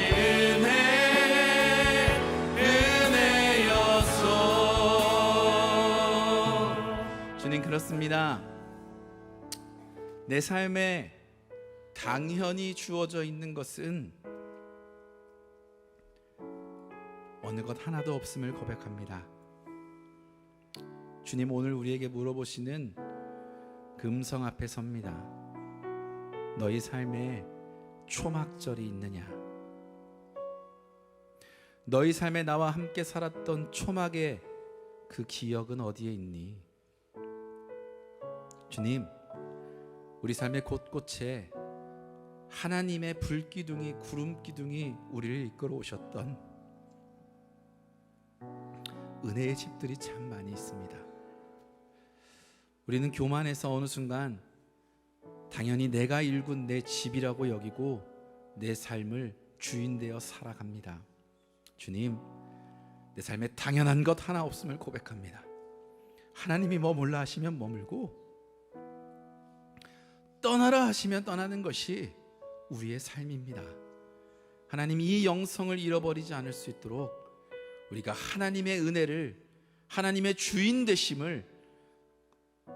은혜였소. 주님, 그렇습니다. 내 삶에 당연히 주어져 있는 것은 어느 것 하나도 없음을 고백합니다. 주님, 오늘 우리에게 물어보시는 그 음성 앞에 섭니다. 너희 삶에 초막절이 있느냐? 너희 삶에 나와 함께 살았던 초막의 그 기억은 어디에 있니? 주님, 우리 삶의 곳곳에 하나님의 불기둥이, 구름기둥이 우리를 이끌어 오셨던 은혜의 집들이 참 많이 있습니다. 우리는 교만해서 어느 순간 당연히 내가 일군 내 집이라고 여기고 내 삶을 주인 되어 살아갑니다. 주님, 내 삶에 당연한 것 하나 없음을 고백합니다. 하나님이 머물라 하시면 머물고 떠나라 하시면 떠나는 것이 우리의 삶입니다. 하나님, 이 영성을 잃어버리지 않을 수 있도록 우리가 하나님의 은혜를, 하나님의 주인 되심을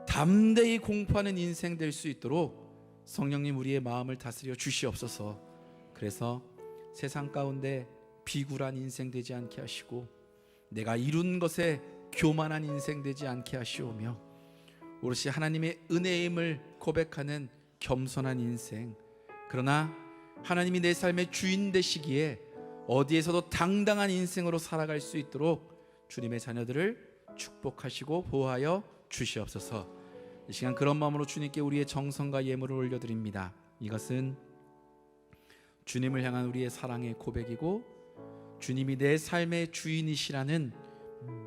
담대히 공포하는 인생 될 수 있도록 성령님 우리의 마음을 다스려 주시옵소서. 그래서 세상 가운데 비굴한 인생 되지 않게 하시고 내가 이룬 것에 교만한 인생 되지 않게 하시오며 오롯이 하나님의 은혜임을 고백하는 겸손한 인생, 그러나 하나님이 내 삶의 주인 되시기에 어디에서도 당당한 인생으로 살아갈 수 있도록 주님의 자녀들을 축복하시고 보호하여 주시옵소서. 이 시간 그런 마음으로 주님께 우리의 정성과 예물을 올려드립니다. 이것은 주님을 향한 우리의 사랑의 고백이고 주님이 내 삶의 주인이시라는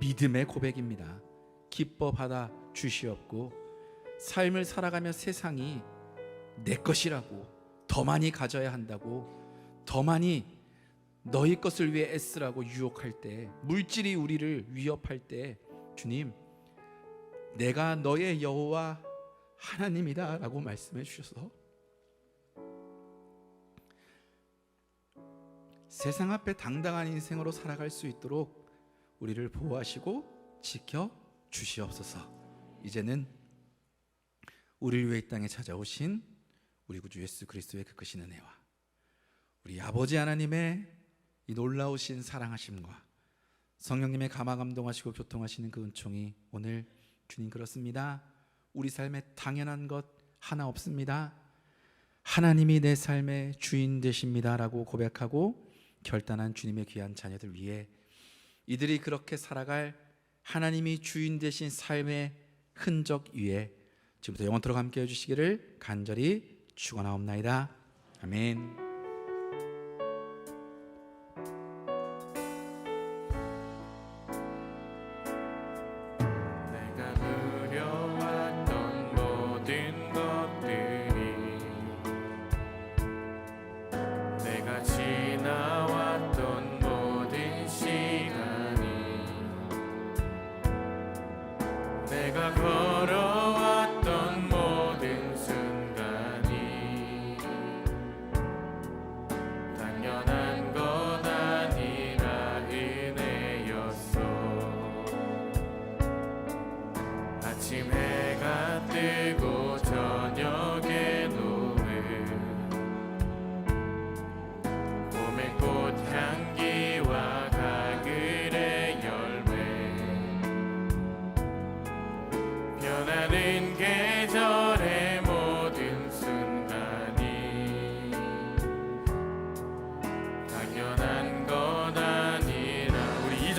믿음의 고백입니다. 기뻐 받아 주시옵고 삶을 살아가며 세상이 내 것이라고, 더 많이 가져야 한다고, 더 많이 너희 것을 위해 애쓰라고 유혹할 때, 물질이 우리를 위협할 때 주님, 내가 너의 여호와 하나님이다 라고 말씀해 주셔서 세상 앞에 당당한 인생으로 살아갈 수 있도록 우리를 보호하시고 지켜 주시옵소서. 이제는 우리를 위해 이 땅에 찾아오신 우리 구주 예수 그리스도의 그 크신 은혜와 우리 아버지 하나님의 이 놀라우신 사랑하심과 성령님의 감화 감동하시고 교통하시는 그 은총이 오늘 주님, 그렇습니다. 우리 삶에 당연한 것 하나 없습니다. 하나님이 내 삶의 주인 되십니다 라고 고백하고 결단한 주님의 귀한 자녀들 위해 이들이 그렇게 살아갈 하나님이 주인 되신 삶의 흔적 위에 지금부터 영원토록 함께 해주시기를 간절히 축원하옵나이다. 아멘. 내가 누려왔던 모든 것들이, 내가 지나왔던 모든 시간이, 내가 걸어왔던 모든 순간이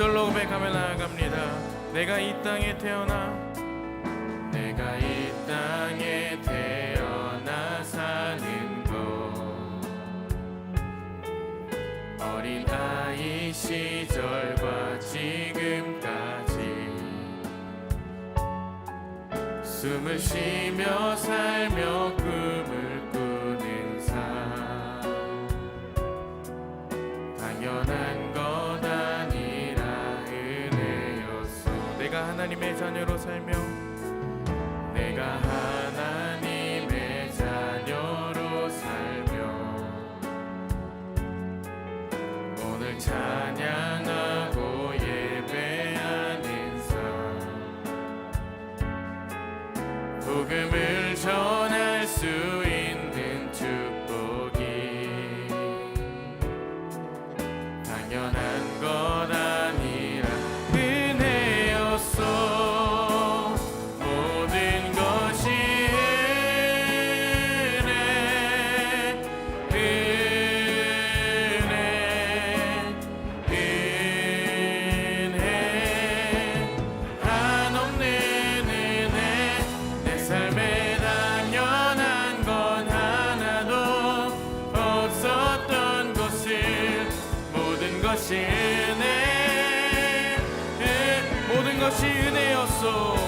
2절로 고백하며 나아갑니다. 내가 이 땅에 태어나 내가 이 땅에 태어나 사는 것 어린 아이 시절과 지금까지 숨을 쉬며 살며 꿈을 꾸는 삶 당연한 것 아니라 은혜였어. 내가 하나님의 자녀로 살며 내가 하나님의 자녀로 살며 오늘 찬양하고 예배하는 삶 복음을 전할 수 있는 축복이 당연한 것 아니라 은혜였어. 모든 것이 은혜 한없는 은혜 내 삶에 당연한 건 하나도 없었던 것을 모든 것이 은혜 모든 것이 은혜였소.